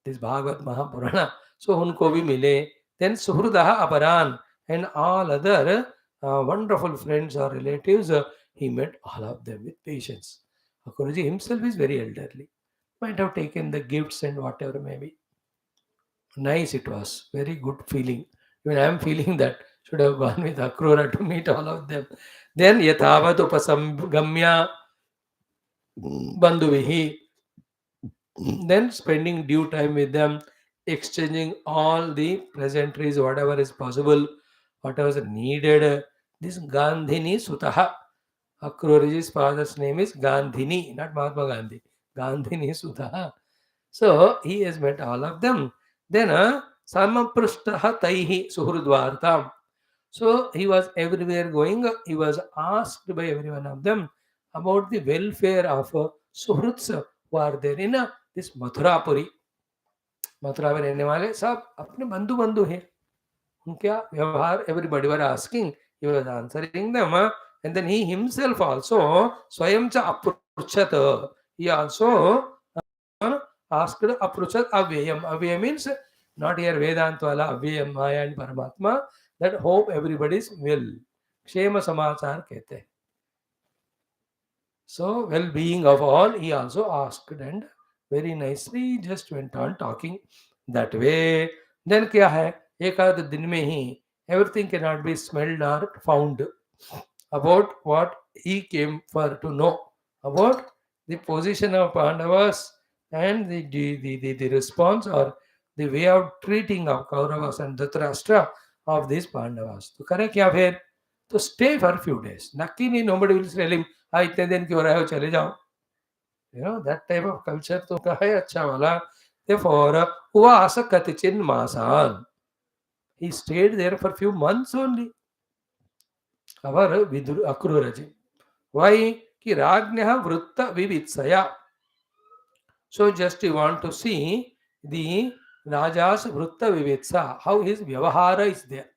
This Bhagavat Mahapurana. So unko bhi mile. Then Suhrudaha Aparan and all other wonderful friends or relatives, he met all of them with patience. Akurji himself is very elderly. Might have taken the gifts and whatever maybe. Nice it was. Very good feeling. Even I am feeling that should have gone with Akrura to meet all of them. Then Yathavat Upasamgamya Bandhuvihi. Then spending due time with them, exchanging all the pleasantries, whatever is possible, whatever is needed. This Gandhini Sutaha. Akruraji's father's name is Gandhini, not Mahatma Gandhi. Gandhini Sutaha. So he has met all of them. Then Samaprushtaha Taihi Suhrudvartam. So he was everywhere going. He was asked by every one of them about the welfare of Suhruts who are there in this Mathurapuri. Mathura में रहने वाले सब अपने बंधु बंधु हैं. उनका व्यवहार, everybody were asking, he was answering them, and then he himself also स्वयं च अपृच्छत. He also asked apruchat avyayam. Avyayam means not here Vedanta wala avyayam Maya and Paramatma. That hope everybody's will. Kshema samachar कहते हैं. So well-being of all he also asked, and very nicely just went on talking that way. Then क्या है, एक आध दिन में ही everything cannot be smelled or found about what he came for to know about the position of Pandavas and the response or the way of treating of Kauravas and Dhritarashtra of these Pandavas. तो करे क्या फिर, तो stay for a few days. नक्की नहीं, nobody will tell him हाँ इतने दिन क्यों रहे हो, चले जाओ. You know, that type of culture तो का है अच्छा वाला. Therefore उवास कतिचिन मासान. He stayed there for few months only. Our Vidura Akruraji. Why? Ki Rajnyaha Vrutta Vivitsaya. So just you want to see the Raja's Vrutta Vivitsa, how his Vyavahara is there.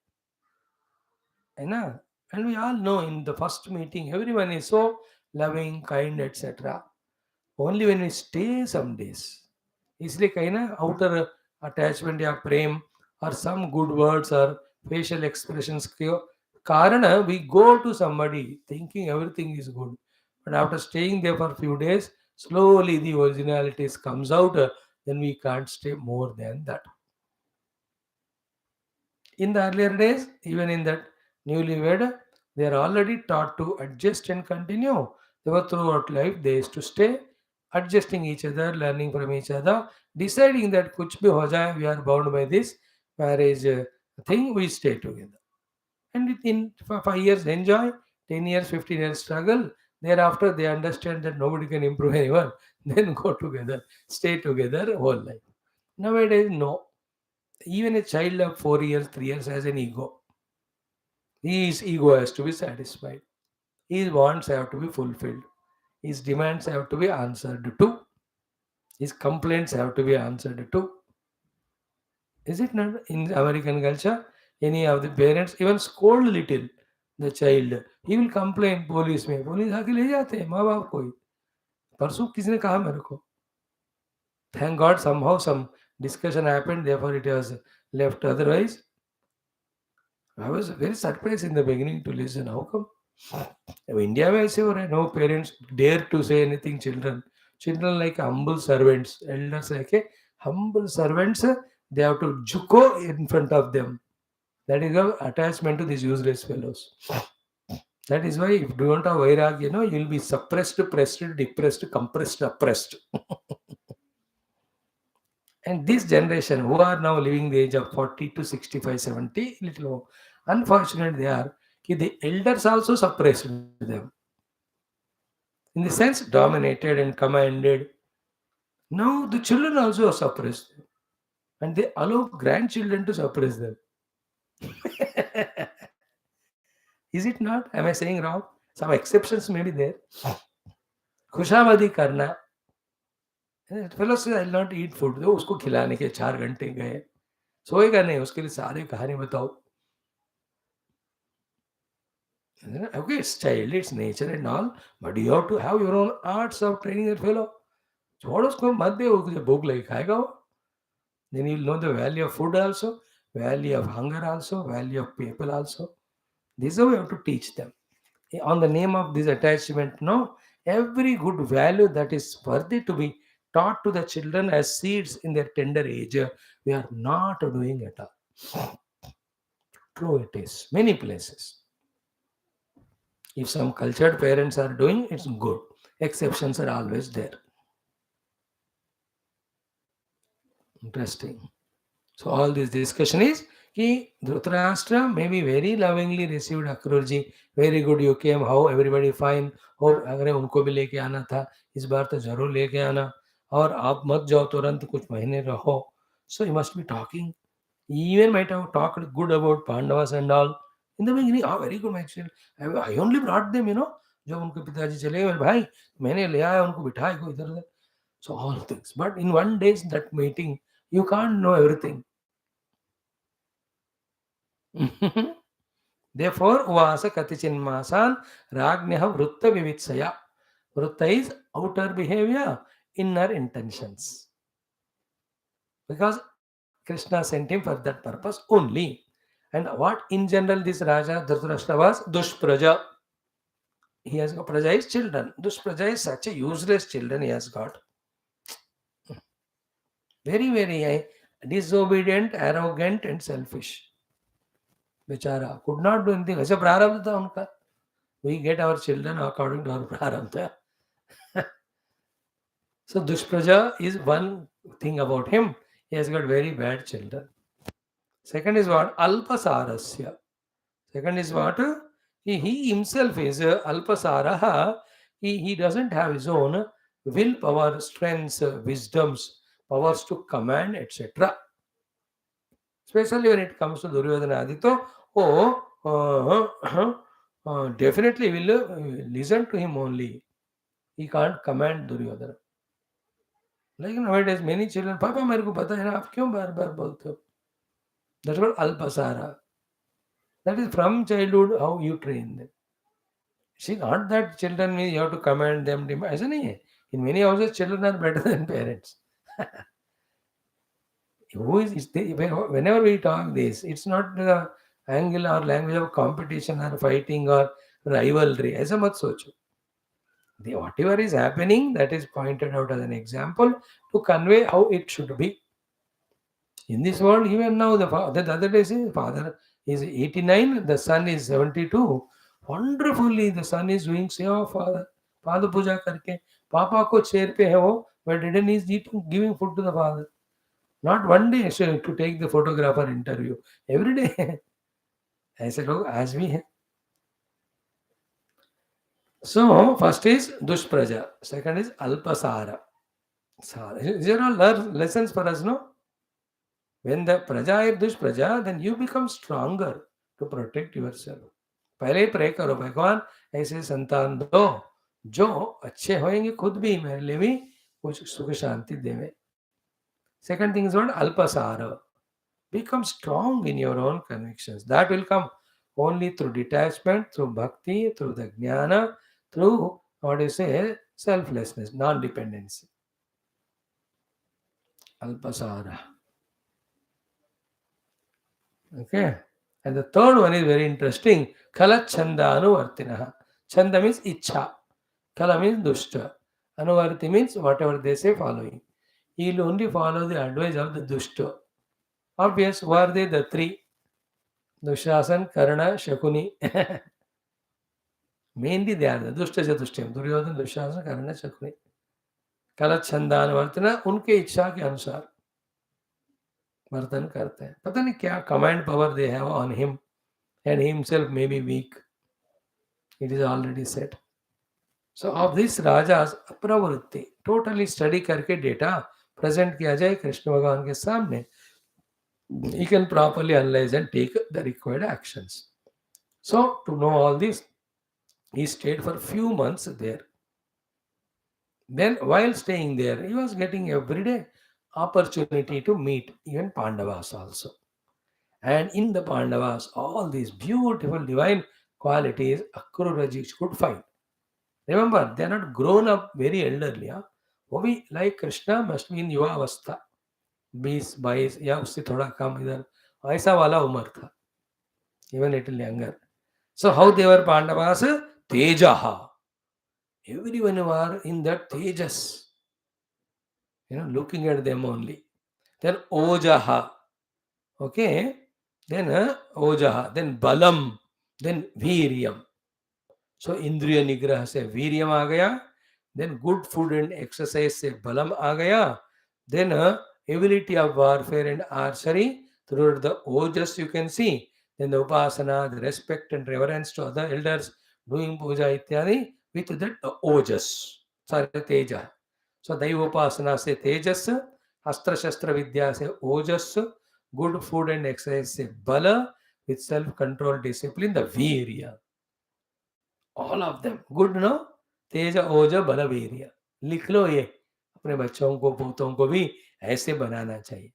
And we all know in the first meeting, everyone is so loving, kind, etc. Only when we stay some days, इसलिए कहीं ना outer attachment या प्रेम or some good words or facial expressions के कारण we go to somebody thinking everything is good, but after staying there for a few days, slowly the originalities comes out, then we can't stay more than that. In the earlier days, even in that newlywed, they are already taught to adjust and continue. They were throughout life, they used to stay adjusting each other, learning from each other, deciding that kuch bhi ho jaye, we are bound by this marriage thing, we stay together. And in 5 years enjoy, 10 years, 15 years struggle. Thereafter they understand that nobody can improve anyone. Then go together, stay together whole life. Nowadays, no. Even a child of 4 years, 3 years has an ego. His ego has to be satisfied. His wants have to be fulfilled. His demands have to be answered to. His complaints have to be answered to. Is it not? In American culture, any of the parents even scold little the child. He will complain police में. Police आके ले जाते हैं माँ बाप को ही. परसों किसने कहा मेरे को? Thank God somehow some discussion happened, therefore it was left. Otherwise, I was very surprised in the beginning to listen. How come? अब इंडिया में ऐसे हो रहा है. No parents dare to say anything. Children like humble servants. Elders like a humble servants. They have to juko in front of them. That is the attachment to these useless fellows. That is why if you don't have vairagya, you will be suppressed, pressed, depressed, compressed, oppressed. And this generation who are now living the age of 40 to 65, 70, little more, unfortunate they are, the elders also suppressed them. In the sense, dominated and commanded. Now the children also are suppressed. And they allow grandchildren to suppress them. Is it not? Am I saying wrong? Some exceptions may be there. खुशामदी करना. Fellow से आई not eat food. दो उसको खिलाने के 4 घंटे गए, सोएगा नहीं, उसके लिए सारे कहानी बताओ. Okay, it's child, it's nature and all, but you have to have your own arts of training that fellow. छोड़ उसको, मत दे, उसको भूख लगी खाएगा वो. Then you'll know the value of food also, value of hunger also, value of people also. This is how we have to teach them. On the name of this attachment, no, every good value that is worthy to be taught to the children as seeds in their tender age, we are not doing at all. True it is. Many places. If some cultured parents are doing, it's good. Exceptions are always there. Interesting. So all this discussion is कि Dhritarashtra maybe very lovingly received Akrurji. Very good you came. How everybody fine. और अगर उनको भी लेके आना था, इस बार तो जरूर लेके आना. और आप मत जाओ तुरंत, कुछ महीने रहो. So you must be talking. Even might have talked good about Pandavas and all. In the beginning, very good my child. I only brought them, जब उनके पिताजी चले गए, भाई मैंने ले आया उनको, बिठाए को इधर उधर. So all things. But in one day's that meeting, you can't know everything. Therefore, Vasa Katichin Masan Ragneha Vrutta Vivitsaya. Vrutta is outer behavior, inner intentions. Because Krishna sent him for that purpose only. And what in general this Raja Dhritarashtra was? Dushpraja. He has got Praja is children. Dushpraja is such a useless children he has got. Very, very disobedient, arrogant and selfish. Bichara could not do anything. ऐसे प्रारब्ध था उनका. We get our children according to our prarabdha. So Dushpraja is one thing about him. He has got very bad children. Second is what? Alpasarasya. Second is what? He himself is Alpasaraha. He doesn't have his own willpower, strengths, wisdoms, powers to command, etc. Especially when it comes to Duryodhana Adito, definitely will listen to him only. He can't command Duryodhana. Like nowadays, many children, Papa, मेरे को पता है ना, आप क्यों बार बार बोलते हो? That's what Alpasara. That is from childhood how you train them. See, not that children means you have to command them. ऐसा नहीं है. In many houses, children are better than parents. Whenever we talk this, it's not the angle or language of competition or fighting or rivalry. ऐसा मत सोचो. Whatever is happening, that is pointed out as an example to convey how it should be. In this world, even now, the other day, the father is 89, the son is 72. Wonderfully, the son is doing seva father. Father puja karke. Papa ko chair pe hai wo, but didn't is eating, giving food to the father. Not one day to take the photographer interview. Every day. ऐसे लोग आज भी हैं. So, first is Dushpraja. Second is Alpasara. These are all lessons for us, no? When the Praja is Dushpraja, then you become stronger to protect yourself. पहले ही pray करो, भगवान ऐसे संतान दो जो अच्छे होंगे खुद भी मेरे लिए भी कुछ सुख शांति देवे. Second thing is what? Alpasara. Become strong in your own convictions. That will come only through detachment, through bhakti, through the jnana, through what you say, selflessness, non-dependency. Alpasara. Okay. And the third one is very interesting. Kala chanda anuvartinaha. Chanda means ichha. Kala means dushta. Anuvarti means whatever they say following. He will only follow the advice of the dushta. Obvious, who are they? The three. Dushasan, Karna, Shakuni. Mainly they are the Dushta Chatushtayam. Duryodhan, Dushasan, Karna, Shakuni. Kala Chandan Vartana, उनके इच्छा के अनुसार वर्तन करते हैं. पता नहीं क्या command power they have on him, and he himself may be weak. It is already said. So of this Rajas अप्रवृत्ति totally study करके data present किया जाए कृष्ण भगवान के सामने, he can properly analyze and take the required actions. So to know all this, he stayed for few months there. Then, while staying there, he was getting every day opportunity to meet even Pandavas also. And in the Pandavas, all these beautiful divine qualities Akruraji could find. Remember, they are not grown up very elderly. Huh? Maybe like Krishna must be in युवा अवस्था 20-22 या उससे थोड़ा कम इधर ऐसा वाला उम्र था, even little younger. So how they were Pandavas? Tejaha. Everyone were in that tejas. Looking at them only. Then Ojaha. Okay. Then Ojaha. Then Balam. Then Viryam. So Indriya Nigraha se Viryam aa gaya. Then good food and exercise se Balam aa gaya. Then ability of warfare and archery through the Ojas you can see. Then the Upasana, the respect and reverence to other elders, doing puja ityadi with that Ojas. Sorry, Teja. So Daivopasana se Tejas, Astra Shastra Vidya se Ojas, good food and exercise se Bala, with self-control discipline, the Virya. All of them. Good, no? Teja, Oja, Bala, Virya. लिख लो ये, अपने बच्चों को पोतों को भी ऐसे बनाना चाहिए.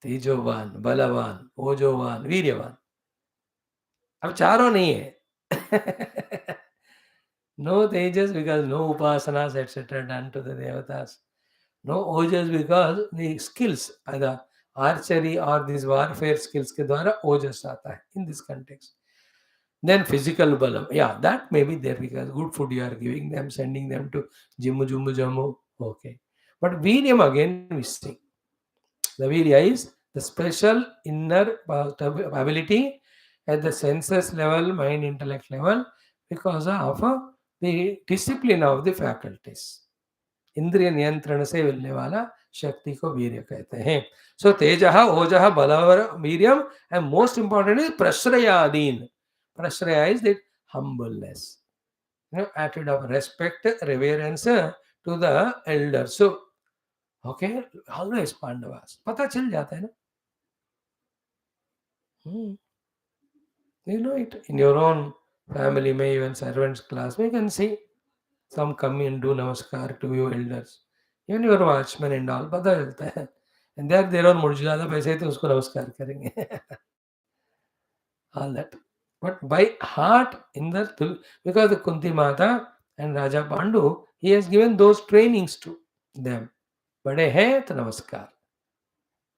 तेजोवान, बलवान, ओजोवान, वीर्यवान. अब चारों नहीं है. No tejas because no upasanas etc. done to the devatas. No ojas because the skills, either archery or these warfare skills के द्वारा ojas आता है in this context. Then physical balam, yeah, that may be there because good food you are giving them, sending them to jimmu jummu jammu, okay. But viryam again we see. The virya is the special inner ability at the senses level, mind, intellect level because of the discipline of the faculties. इंद्रिय नियंत्रण से मिलने वाला शक्ति को वीर्य कहते हैं. सो तेजः ओजः बलवर वीर्यम एंड मोस्ट इंपॉर्टेंट इज प्रश्रयादीन. प्रश्रया is that humbleness, attitude of respect, reverence to the elders. So okay, always Pandavas पता चल जाता है ना. You know it in your own family, may even servants class, we can see some come and do namaskar to your elders. Even your watchman and all, पता चलता है. And they are their own मुझे ज़्यादा पैसे है तो उसको नमस्कार करेंगे. All that. But by heart, in the because the Kunti Mata and Raja Pandu, he has given those trainings to them. बड़े हैं तो नमस्कार.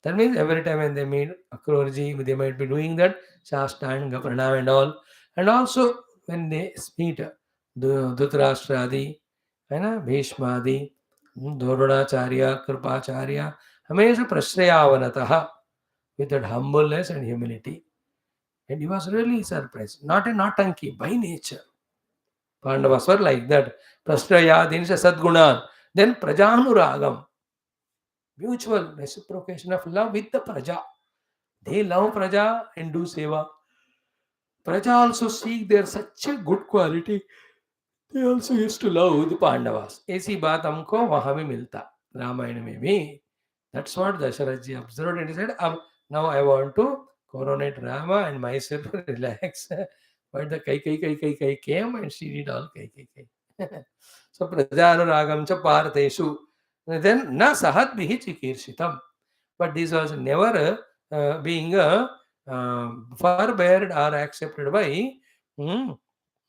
That means every time when they meet Akrurji, they might be doing that Shastanga, Pranam and all. And also when they meet Dhritarashtra, है ना, भीष्मादि, द्रोणाचार्य, कृपाचार्य, हमेशा प्रश्रयावनतः with that humbleness and humility. And he was really surprised. Not a nautanki, by nature. Pandavas were like that. Prashrayadin sadgunan. Then prajanuragam. Mutual reciprocation of love with the praja. They love praja and do seva. Praja also seek their such a good quality. They also used to love the Pandavas. ऐसी बात हमको वहाँ भी मिलता रामायण में भी. That's what Dasharatha ji observed and he said, now I want to coronate Rama and myself relax. But the Kai came and she did all Kai. So prajanuragam cha parteshu. Then na sahadbihi chikirsitam. But this was never being forbeared or accepted by mm,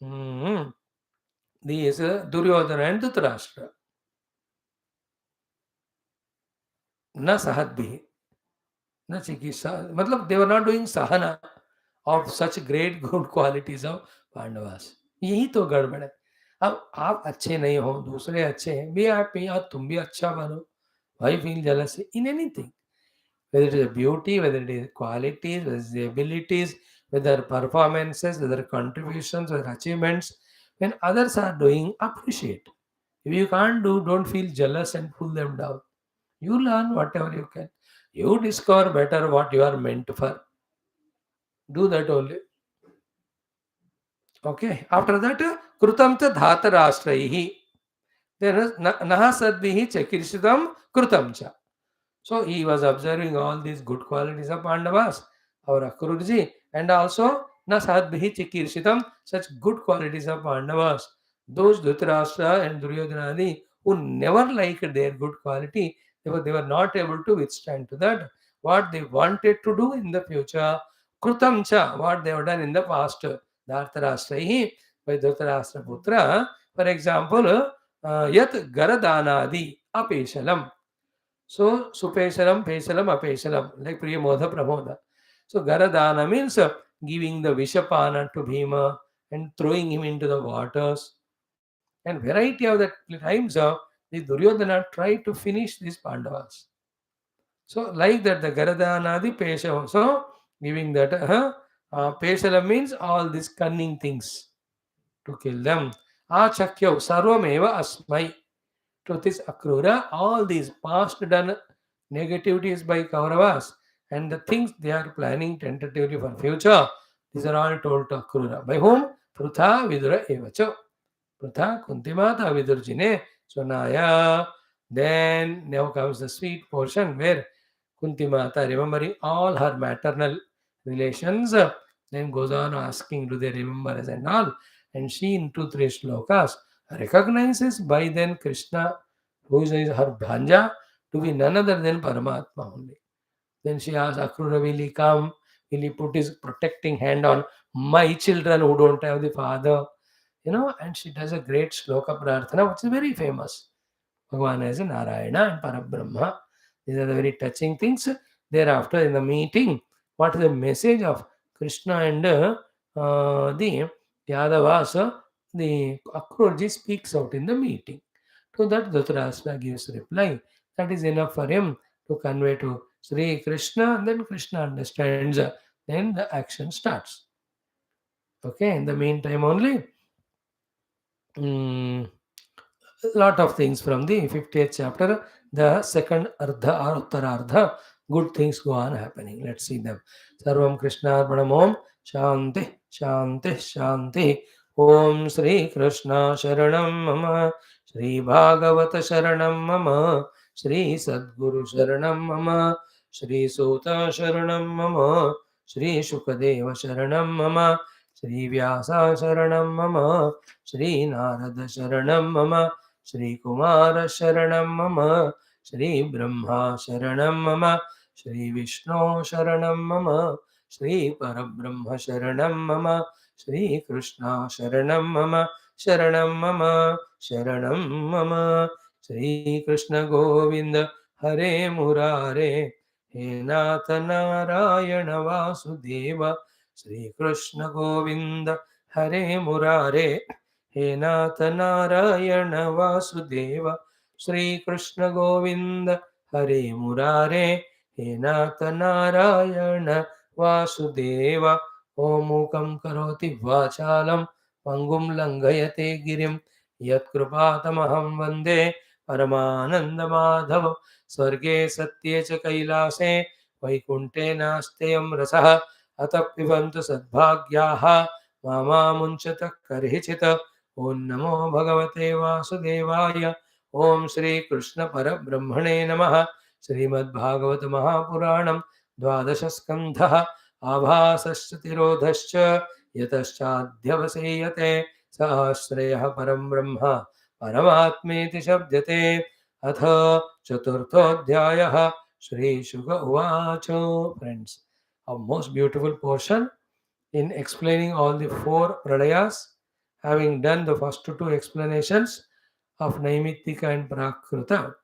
mm, these Duryodhana and Dhritarashtra. Na sahadbihi. Na chikisa. Matlab, they were not doing sahana of such great good qualities of Pandavas. यही तो गड़बड़ है. अब आप अच्छे नहीं हो, दूसरे अच्छे हैं, बी हैप्पी, और तुम भी अच्छा बनो. Why feel jealousy in anything? Whether it is beauty, whether it is qualities, whether it is the abilities, whether performances, whether contributions, whether achievements. When others are doing, appreciate. If you can't do, don't feel jealous and pull them down. You learn whatever you can. You discover better what you are meant for. Do that only. Okay. After that, krutam cha dhatarashtraihi. Then naha sadvihi chakirsitam krutam cha. So he was observing all these good qualities of Pandavas, our Akrurji, and also na sadvihi chakirsitam, such good qualities of Pandavas. Those Dhritarashtra and Duryodhanadi who never liked their good quality, they were not able to withstand to that. What they wanted to do in the future, krutam cha, what they have done in the past, Dhartarashtrahi, by Dhritarashtra Putra, for example, yat Garadanadi apeshalam. So Supeshalam, Peshalam, Apeshalam, like Priya Modha Pramoda. So Garadana means giving the Vishapana to Bhima and throwing him into the waters. And variety of that times the Duryodhana tried to finish these Pandavas. So like that the Garadanadi Pesha also giving that Peshalam means all these cunning things to kill them. Achakyav sarvameva asmai. Truth is Akrura, all these past done negativities by Kauravas and the things they are planning tentatively for future, these are all told to Akrura. By whom? Prutha Vidura Evacho. Prutha Kuntimata Vidurjine Sonaya. Then now comes the sweet portion where Kuntimata, remembering all her maternal relations, then goes on asking, do they remember us and all? And she in 2-3 shlokas recognizes by then Krishna, who is her Bhanja, to be none other than Paramatma only. Then she asks, Akrura, will he come? Will he put his protecting hand on my children who don't have the father? And she does a great shloka prarthana, which is very famous. Bhagavan as a Narayana and Parabrahma. These are the very touching things. Thereafter, in the meeting, what is the message of Krishna and the Yadavas? The Akrurji speaks out in the meeting. To that, Dhritarashtra gives reply. That is enough for him to convey to Sri Krishna, and then Krishna understands. Then the action starts. Okay, in the meantime only, lot of things from the 50th chapter, the second Ardha or Uttarardha, good things go on happening. Let's see them. Sarvam Krishna Arpanam Om Shanti Shanti Shanti Om Sri Krishna Sharanam Mama Sri Bhagavata Sharanam Mama Sri Sadguru Sharanam Mama Sri Sutta Sharanam Mama Sri Shukadeva Sharanam Mama Sri Vyasa Sharanam Mama Sri Narada Sharanam Mama Shri Kumara Sharanam Mama Shri Brahma Sharanam Mama Shri Vishnu Sharanam Mama Shri Parabrahma Sharanam Mama Shri Krishna Sharanam Mama Sharanam Mama Sharanam Mama Shri Krishna Govinda Hare Murare He Natha Narayana Vasudeva Shri Krishna Govinda Hare Murare He Natha Narayana Vasudeva Shri Krishna Govinda Hare Murare He Natha Narayana Vasudeva Om Mukam Karoti Vachalam Pangum Langayate Girim Yat Krupatamaham Vande Paramananda Madhav Swarge Satye Cha Kailase Vaikunte Nasteyam Rasaha Atapivantu Sadbhagyaha Mama Munchata Karhichita Om Namo Bhagavate Vasudevaya Om Shri Krishna Parabrahmane Namaha Srimad Bhagavata Mahapuranam Dvadasha Skandha Abhasasya Tirodhascha Yataschadhyavaseyate Sahasraya Param Brahma Paramatmeti Shabdyate Atha Chaturthodhyayah Shri Shuka Uvacho. Friends, a most beautiful portion in explaining all the four pralayas, having done the first two explanations of Naimittika and Prakruta,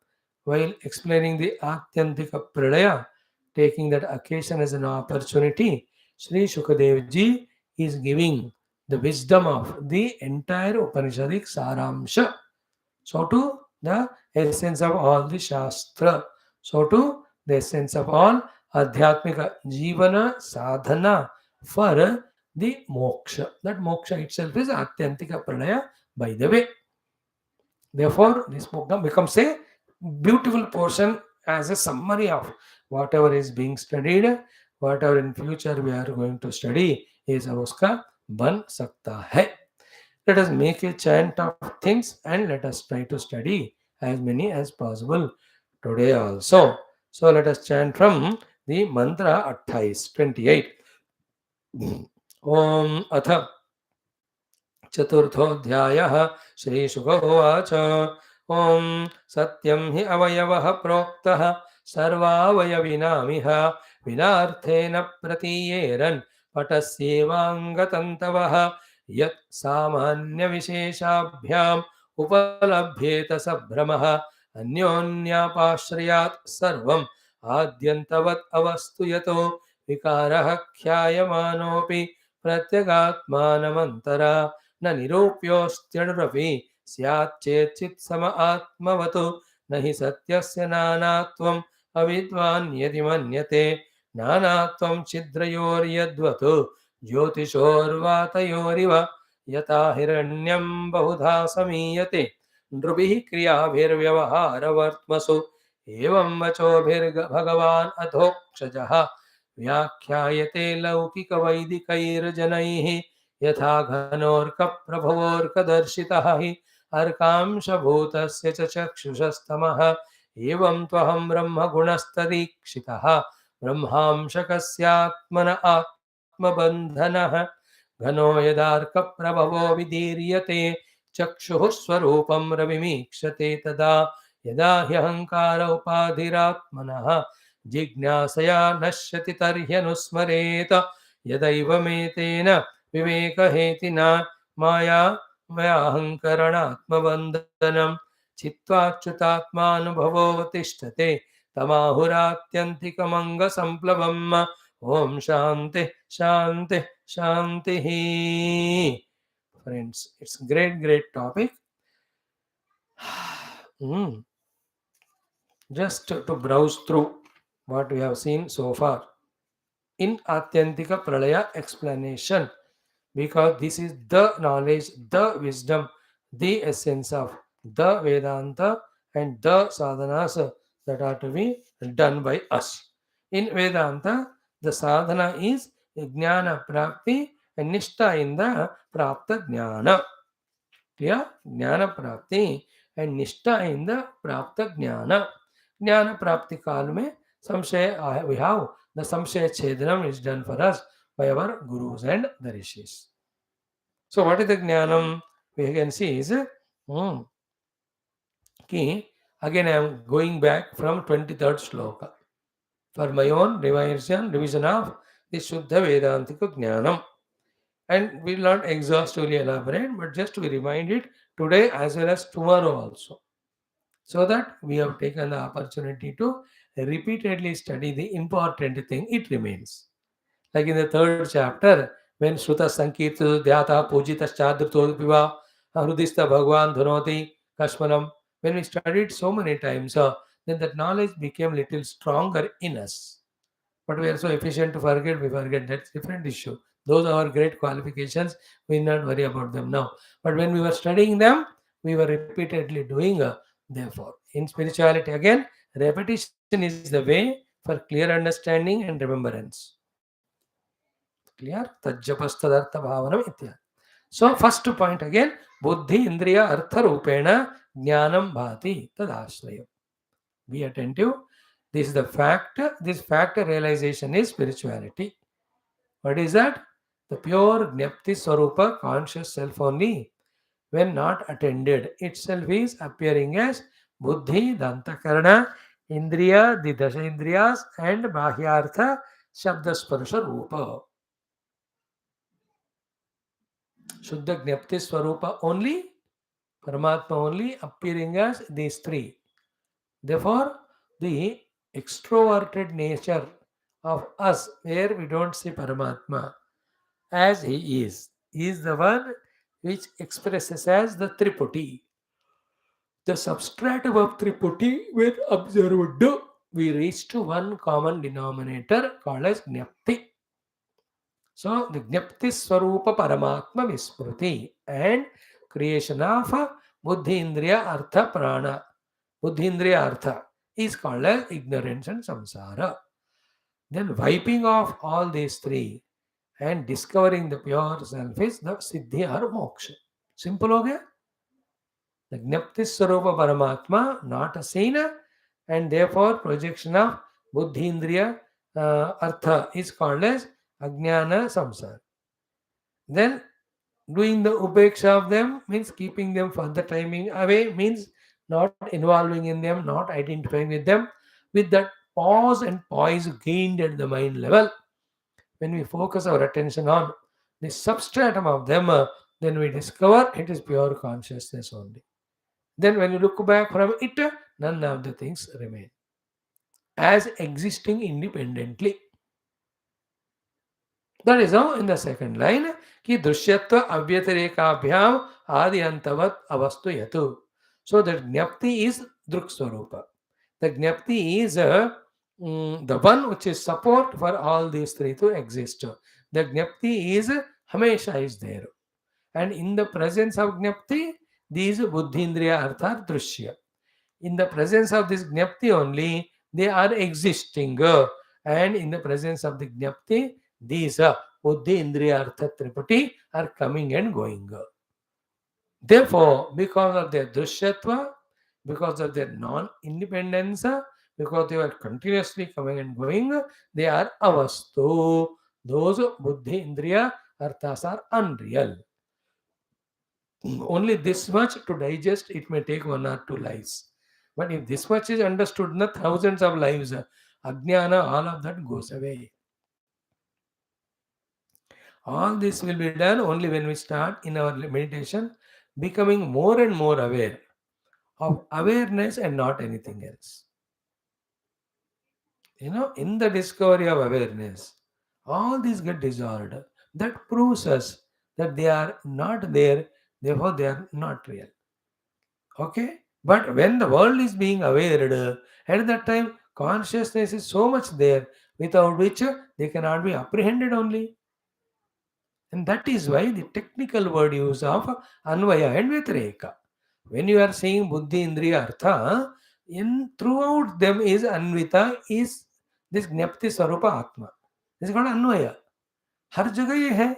while explaining the Atyantika pralaya, taking that occasion as an opportunity, Sri Shukadev ji is giving the wisdom of the entire Upanishadic Saramsha. So too the essence of all the Shastra. So too the essence of all Adhyatmika Jivana Sadhana for the moksha. That moksha itself is Atyantika Pranaya, by the way. Therefore, this book becomes a beautiful portion as a summary of whatever is being studied, whatever in future we are going to study is uska ban sakta hai. Let us make a chant of things and let us try to study as many as possible today also. So let us chant from the mantra 28. Om Atha चतुर्थोऽध्यायः श्रीशुक उवाच ॐ सत्यं हि अवयवः प्रोक्तः सर्वावयविनामिह विनार्थेन प्रतीयेरन् पटस्येवाङ्गतन्तवः यत् सामान्यविशेषाभ्याम् उपलभ्येत सभ्रमः अन्योन्यापाश्रयात् सर्वम् आद्यन्तवत् अवस्तु यतो विकारः ख्यायमानोऽपि प्रत्यगात्मानमन्तरा न निरूप्योऽस्त्यणुरपि स्याच्चेच्चित् सम आत्मवतु न हि सत्यस्य नानात्वम् अविद्वान् यदि मन्यते नानात्वं छिद्रयोर्यद्वत् ज्योतिषोर्वातयोरिव यथा हिरण्यं बहुधा समीयते नृभिः क्रियाभिर्व्यवहारवर्त्मसु एवं वचोभिर्भगवान् अधोक्षजः व्याख्यायते लौकिकवैदिकैर्जनैः यथा घनोर्कप्रभवोर्कदर्शितः हि अर्कांशभूतस्य च चक्षुषस्तमः एवं त्वहं ब्रह्मगुणस्तदीक्षितः ब्रह्मांशकस्यात्मन आत्मबन्धनः घनो यदार्कप्रभवो विदीर्यते चक्षुः स्वरूपं रविमीक्षते तदा यदा ह्यहङ्कार उपाधिरात्मनः जिज्ञासया नश्यति तर्ह्यनुस्मरेत यदैवमेतेन विवेकहेतिना माया मयाहङ्करणात्मबन्धनं चित्वाच्युतात्मानुभवोऽवतिष्ठते तमाहुरात्यन्तिकमङ्गसम्प्लवम् ॐ शान्ति शान्ति शान्तिः. Friends, it's a great topic. Just to browse through what we have seen so far in Atyantika Pralaya explanation, because this is the knowledge, the wisdom, the essence of the Vedanta and the sadhanas that are to be done by us. In Vedanta, the sadhana is jnana prapti and nishta in the prapta jnana. Clear? Jnana prapti and nishta in the prapta jnana. Jnana prapti kal mein samshaya, we have the samshaya chedanam is done for us by our gurus and the rishis. So what is the jnanam? We can see is ki, again I am going back from 23rd shloka for my own revision of the Shuddha Vedantika Jnanam. And we will not exhaustively elaborate, but just to remind it today as well as tomorrow also, so that we have taken the opportunity to repeatedly study the important thing, it remains. Like in the third chapter, when Shruta Sankirta Dhyata Pujita Chadruto Viva Hrudista Bhagwan Dhunoti Kashmanam, when we studied so many times, then that knowledge became little stronger in us. But we are so efficient to forget, we forget. That's different issue. Those are our great qualifications. We will not worry about them now. But when we were studying them, we were repeatedly doing. Therefore, in spirituality, again, repetition is the way for clear understanding and remembrance. Clear? Tajjapastadartha bhavanam itya. So, first point again, buddhi indriya artha rupena jnanam bhati tadashrayam. Be attentive. This is the fact. This fact realization is spirituality. What is that? The pure Jnapti Swarupa conscious self only when not attended, itself is appearing as buddhi, dantakarana, indriya, the dasha indriyas, and bahyartha, shabda sparsha rupa. Shuddha Gnapti Swarupa only, Paramatma only appearing as these three. Therefore, the extroverted nature of us, where we don't see Paramatma as he is the one which expresses as the Triputi. The substratum of Triputi, when observed, we reach to one common denominator called as Gnapti. So the Gnapti Swarupa Paramatma Vismruti and creation of Buddhi Indriya Artha Prana, Buddhi Indriya Artha is called as ignorance and samsara. Then wiping off all these three and discovering the pure self is the Siddhi or Moksha. Simple ho gaya? The Gnapti Swarupa Paramatma, not a seen, and therefore projection of Buddhi Indriya Artha is called as Ajnana Samsara. Then doing the upeksha of them means keeping them for the timing away, means not involving in them, not identifying with them. With that pause and poise gained at the mind level, when we focus our attention on the substratum of them, then we discover it is pure consciousness only. Then when you look back from it, none of the things remain as existing independently. That is how in the second line, ki drishyatva avyatirekabhyam adiyantavat avastu yatu. So that Gnapti is Druk Swarupa. The Gnapti is the one which is support for all these three to exist. The Gnapti is Hamesha is there. And in the presence of Gnapti, these Buddhindriya Artha Drishya. In the presence of this Gnapti only, they are existing. And in the presence of the Gnapti, these Buddhi Indriya Artha Triputi are coming and going. Therefore, because of their Drishyatva, because of their non-independence, because they are continuously coming and going, they are avastu. Those Buddhi Indriya Arthas are unreal. Only this much to digest, it may take 1 or 2 lives. But if this much is understood, not thousands of lives, Ajnana, all of that goes away. All this will be done only when we start in our meditation becoming more and more aware of awareness and not anything else. In the discovery of awareness, all these get dissolved. That proves us that they are not there, therefore they are not real. Okay? But when the world is being aware, at that time consciousness is so much there without which they cannot be apprehended only. And that is why the technical word use of Anvaya and Vyatireka. When you are saying Buddhi Indriya Artha, in throughout them is Anvita, is this Gnapti Swarupa Atma. This is called Anvaya. हर जगह ये है.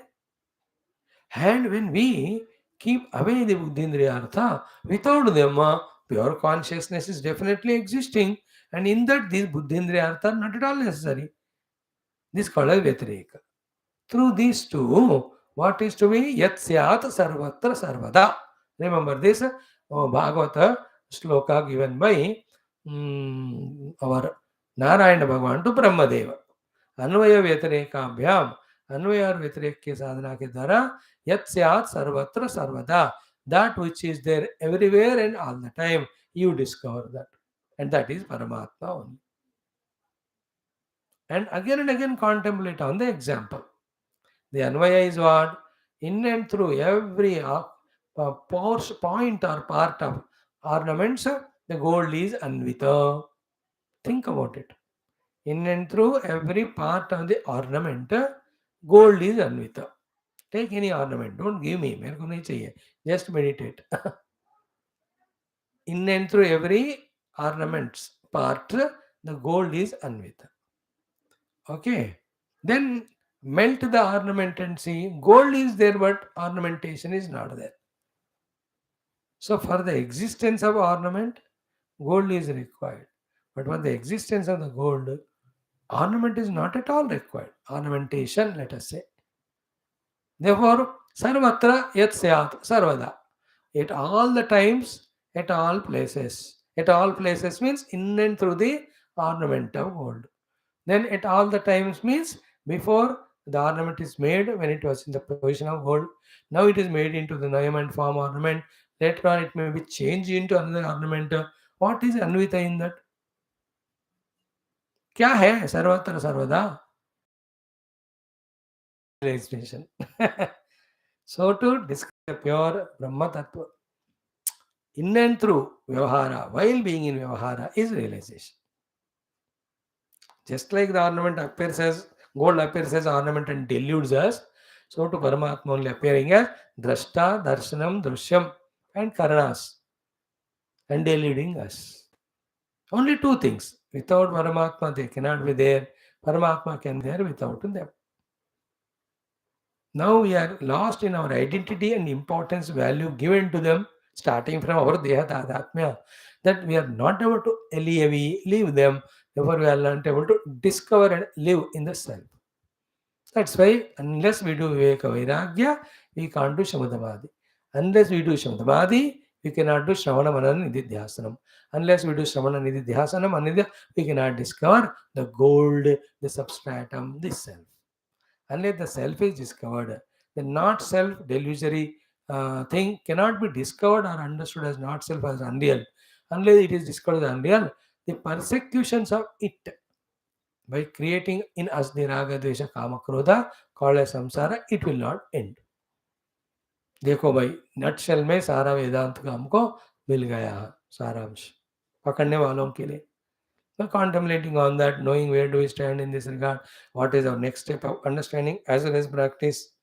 And when we keep away the Buddhindriya Artha, without them, pure consciousness is definitely existing. And in that, these Buddhindriya Artha are not at all necessary. This is called as Vyatireka. Through these two, what is to be? Yat Syat Sarvatra Sarvada. Remember this Bhagavata sloka given by our Narayana Bhagavan to Brahmadeva. अन्वय व्यतिरेकाभ्याम अन्वय और व्यतिरेक के साधना के द्वारा यत् स्यात् सर्वत्र सर्वदा, that which is there everywhere and all the time, you discover that, and that is Paramatma only. And again contemplate on the example. The Anvaya is what? In and through every point or part of ornaments, the gold is Anvita. Think about it. In and through every part of the ornament, gold is Anvita. Take any ornament. Don't give me. मेरे को नहीं चाहिए. Just meditate. In and through every ornaments part, the gold is Anvita. Okay. Then melt the ornament and see. Gold is there, but ornamentation is not there. So for the existence of ornament, gold is required. But for the existence of the gold, ornament is not at all required. Ornamentation, let us say. Therefore, sarvatra yat syat sarvada. At all the times, at all places. At all places means in and through the ornament of gold. Then at all the times means before the ornament is made, when it was in the position of gold, now it is made into the Nayam and form ornament. Later on, it may be changed into another ornament. What is Anvita in that? क्या है सर्वत्र सर्वदा? Realization. So to discover the pure Brahma Tattva in and through Vyavahara, while being in Vyavahara, is realization. Just like the ornament appears as gold appears as ornament and deludes us, so to Paramatma only appearing as Drashta, Darshanam, Drishyam, and Karanas, and deluding us. Only two things. Without Paramatma, they cannot be there. Paramatma can be there without them. Now we are lost in our identity and importance value given to them, starting from our Deha Tadatmya, that we are not able to leave them, therefore we are not able to discover and live in the self. That's why unless we do Viveka Vairagya, we can't do Shamadhamadi. Unless we do Shamadhamadi, we cannot do Shravana Manana Nididhyasanam. Unless we do Shravana Nididhyasanam, we cannot discover the gold, the substratum, the self. Unless the self is discovered, the not self delusory thing cannot be discovered or understood as not self as unreal. Unless it is discovered as unreal, the persecutions of it by creating in us the raga, dvesha, kama, krodha called as samsara, it will not end. देखो भाई nutshell में सारा वेदांत का हमको मिल गया सारांश पकड़ने वालों के लिए. So contemplating on that, knowing where do we stand in this regard, what is our next step of understanding as well as practice.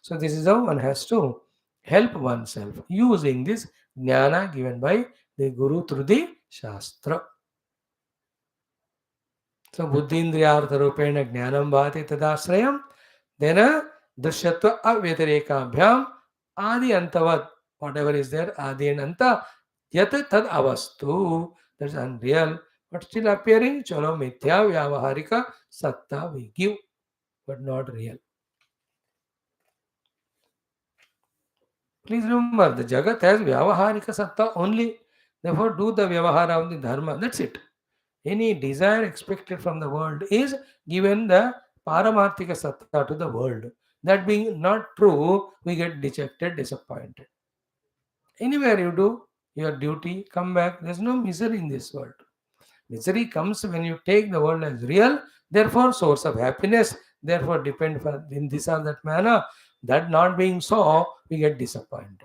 So this is how one has to help oneself using this jnana given by the Guru through the Shastra. So buddhindriyartha rupena jnanam bhati tadashrayam, then drishyatva avyatirekabhyam adi antavat, whatever is there, adi and anta, yat tad avastu, that's unreal, but still appearing, chalo mithya vyavaharika satta we give, but not real. Please remember, the Jagat has Vyavaharika Satta only. Therefore, do the Vyavahara of the Dharma. That's it. Any desire expected from the world is given the Paramarthika Satta to the world. That being not true, we get dejected, disappointed. Anywhere you do your duty, come back. There's no misery in this world. Misery comes when you take the world as real, therefore source of happiness, therefore depend for in this or that manner. That not being so, we get disappointed.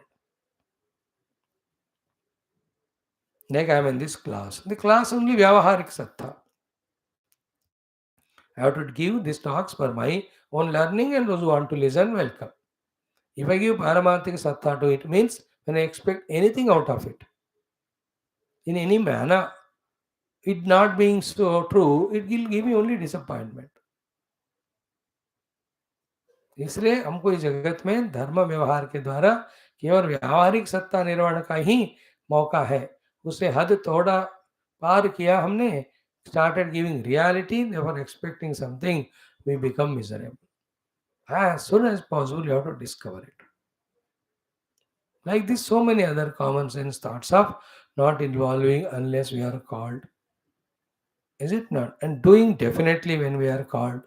Like I am in this class. The class only Vyavaharik Sattha. I have to give these talks for my own learning and those who want to listen, welcome. If I give Paramarthika Sattha to it, means when I expect anything out of it, in any manner, it not being so true, it will give me only disappointment. इसलिए हमको इस जगत में धर्म व्यवहार के द्वारा केवल व्यावहारिक सत्ता निर्वहन का ही मौका है. उसे हद थोड़ा पार किया हमने, started giving reality, therefore expecting something, we become miserable. As soon as possible, you have to discover it. Like this, so many other common sense thoughts of not involving unless we are called. Is it not? And doing definitely when we are called.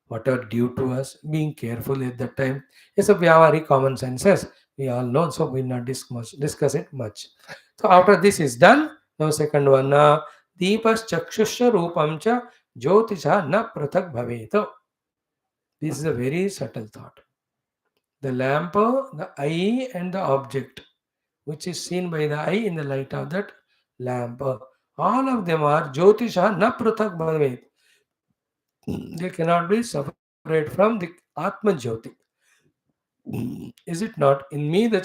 What are due to us, being careful at that time. It's a very common senses. We all know, so we'll not discuss it much. So after this is done, now second one, Deepas Chakshusha Rupam Cha Jyotisha Na Prathak Bhaveto. This is a very subtle thought. The lamp, the eye, and the object, which is seen by the eye in the light of that lamp, all of them are Jyotisha Na Prathak Bhavet. They cannot be separate from the Atma Jyoti. Is it not? In me, the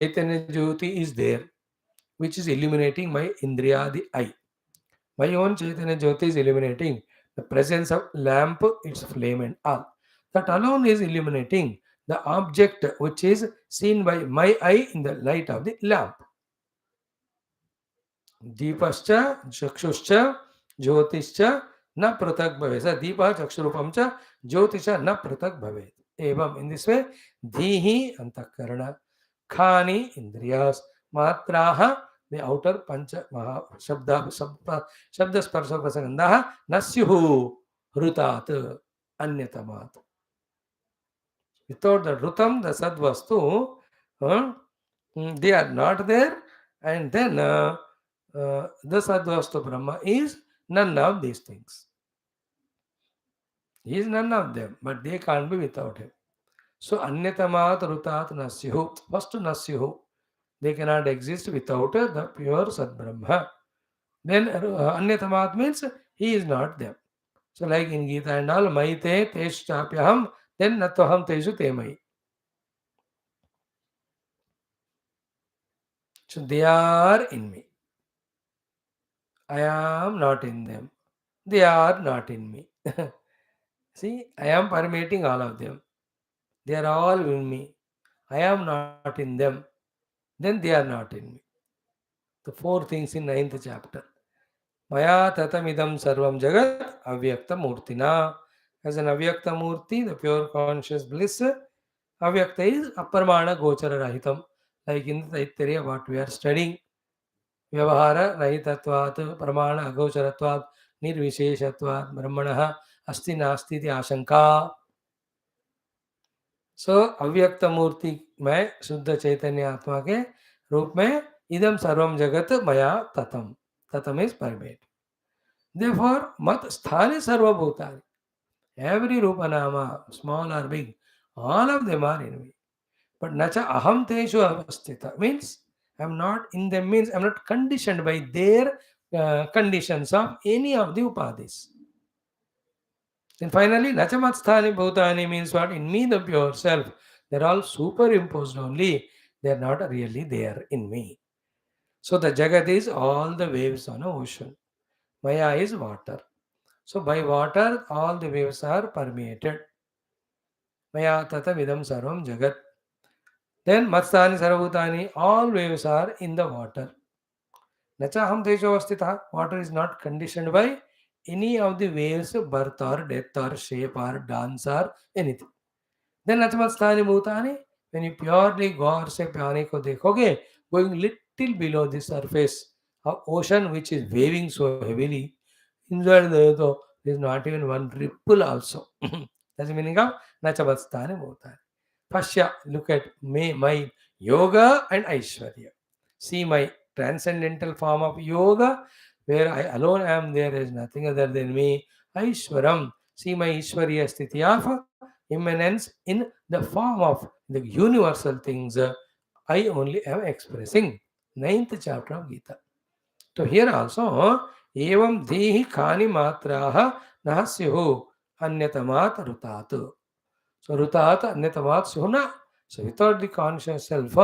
Chaitanya Jyoti is there, which is illuminating my Indriya, the eye. My own Chaitanya Jyoti is illuminating the presence of lamp, its flame and all. That alone is illuminating the object which is seen by my eye in the light of the lamp. Deepascha, Chakshuscha, Jyotischa, na pratak bhave. So Deepa Chakshurupamcha, Jyotisha na pratak bhave. Evam, in this way, Dhihi Antakarana. Khani Indriyas Matraha, the outer Pancha Maha Shabda Sparsa Prasangandaha Nasyuhu Rutat Anyatamat. Without the Rutam, the Sadvastu, they are not there, and then the Sadvastu Brahma is none of these things. He is none of them, but they can't be without him. So Anyatamat Rutat Nasyuhu. First Nasyuhu. They cannot exist without the pure Sadbrahma. Then Anyatamat means he is not them. So like in Gita and all, Maite Tesh Chapyaham, then Nataham Teshu Temai. So they are in me. I am not in them. They are not in me. See, I am permeating all of them. They are all in me. I am not in them. Then they are not in me. The four things in ninth chapter. Maya tatamidam sarvam jagat avyakta murtina. As an avyakta murti, the pure conscious bliss, avyakta is aparmana gochara rahitam. Like in the Taittiriya, what we are studying. Vyavahara rahitatvat, pramana agocharatvat, nirvisheshatvat, brahmanaha asti nasti iti आशंका. सो अव्यक्त मूर्ति में शुद्ध चैतन्य आत्मा के रूप में इदम सर्वम जगत मया ततम. Tatam is permeate. Therefore, mat sthani sarvabhutani. Every rupa nama, small or big, all of them are in me. But nacha aham teshu avastita means I am not in them, means I am not conditioned by their conditions of any of the upadhis. Then finally, nachamatstani bhutani means what? In me, the pure self. They are all superimposed only. They are not really there in me. So the Jagat is all the waves on an ocean. Maya is water. So by water, all the waves are permeated. Maya tata vidam sarvam Jagat. Then matstani sarvabhutani, all waves are in the water. Nacha ham tejo avastita. Water is not conditioned by any of the waves, birth or death or shape or dance or anything. Then Natamatsthani Bhutani, when you purely Gaur se Pyane ko dekhoge, going little below the surface of ocean which is waving so heavily, inside there is not even one ripple also. That's the meaning of Natamatsthani Bhutani. Pashya, look at me, my yoga and Aishwarya. See my transcendental form of yoga, where I alone am, there is nothing other than me. Aishwaram, see my Ishwarya sthiti of immanence in the form of the universal things I only am expressing. Ninth chapter of Gita. So here also, evam dehi khani matraha nahasyuhu anyatamat rutat. So rutat anyatamat syuhna. So without the conscious self,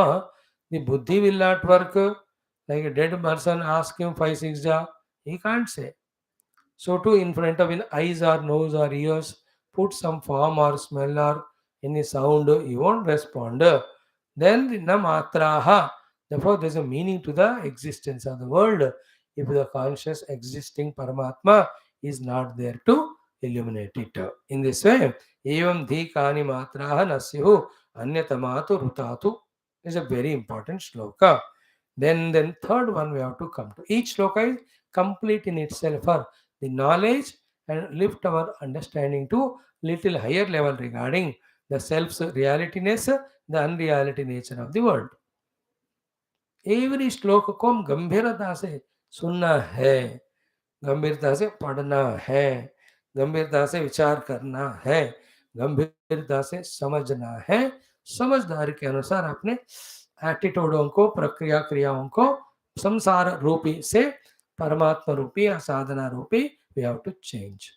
the buddhi will not work. Like a dead person, ask him 5 6 ja, he can't say. So too in front of in eyes or nose or ears, put some form or smell or any sound, you won't respond. Then the namatraha. Therefore, there's a meaning to the existence of the world. If the conscious existing Paramatma is not there to illuminate it. In this way, evam dhikani matraha nasyuhu anyatamatu rutatu is a very important shloka. Then third one we have to come to. Each shloka is complete in itself for the knowledge and lift our understanding to little higher level regarding the self's realityness, the unreality nature of the world. Every श्लोक को हम गंभीरता से सुनना है, गंभीरता से पढ़ना है, गंभीरता से विचार करना है, गंभीरता से समझना है, समझदारी के अनुसार अपने एटीट्यूडों को, प्रक्रिया क्रियाओं को संसार रूपी से परमात्मा रूपी या साधना रूपी we have to change.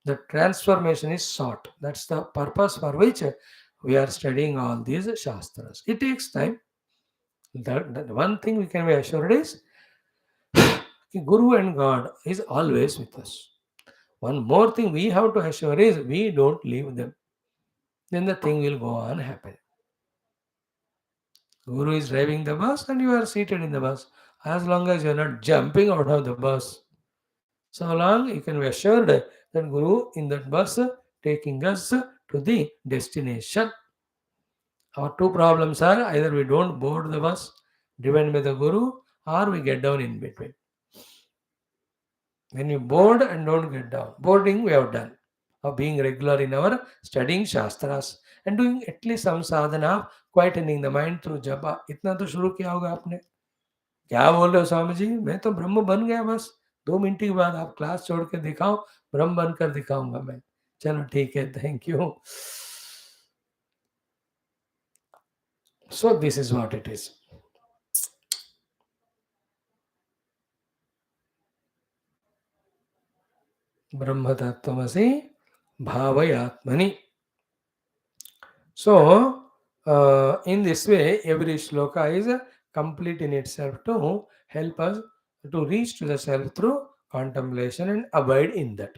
The transformation is sought. That's the purpose for which we are studying all these shastras. It takes time. The one thing we can be assured is Guru and God is always with us. One more thing we have to assure is we don't leave them. Then the thing will go on happening. Guru is driving the bus and you are seated in the bus. As long as you are not jumping out of the bus, so long you can be assured that Guru in that bus taking us to the destination. Our two problems are either we don't board the bus driven by the Guru or we get down in between. When you board and don't get down, boarding we have done. Of being regular in our studying Shastras and doing at least some sadhana, quietening the mind through japa. इतना तो शुरू किया होगा आपने. क्या बोल रहे हो स्वामी जी, मैं तो ब्रह्म बन गया बस. 2 मिनट के बाद आप क्लास छोड़ के दिखाओ, ब्रह्म बनकर दिखाऊंगा मैं. चलो ठीक है, thank you. So this is what it is. Brahma Tattvamasi Bhavayatmani. So, in this way, every shloka is complete in itself to help us to reach to the self through contemplation and abide in that.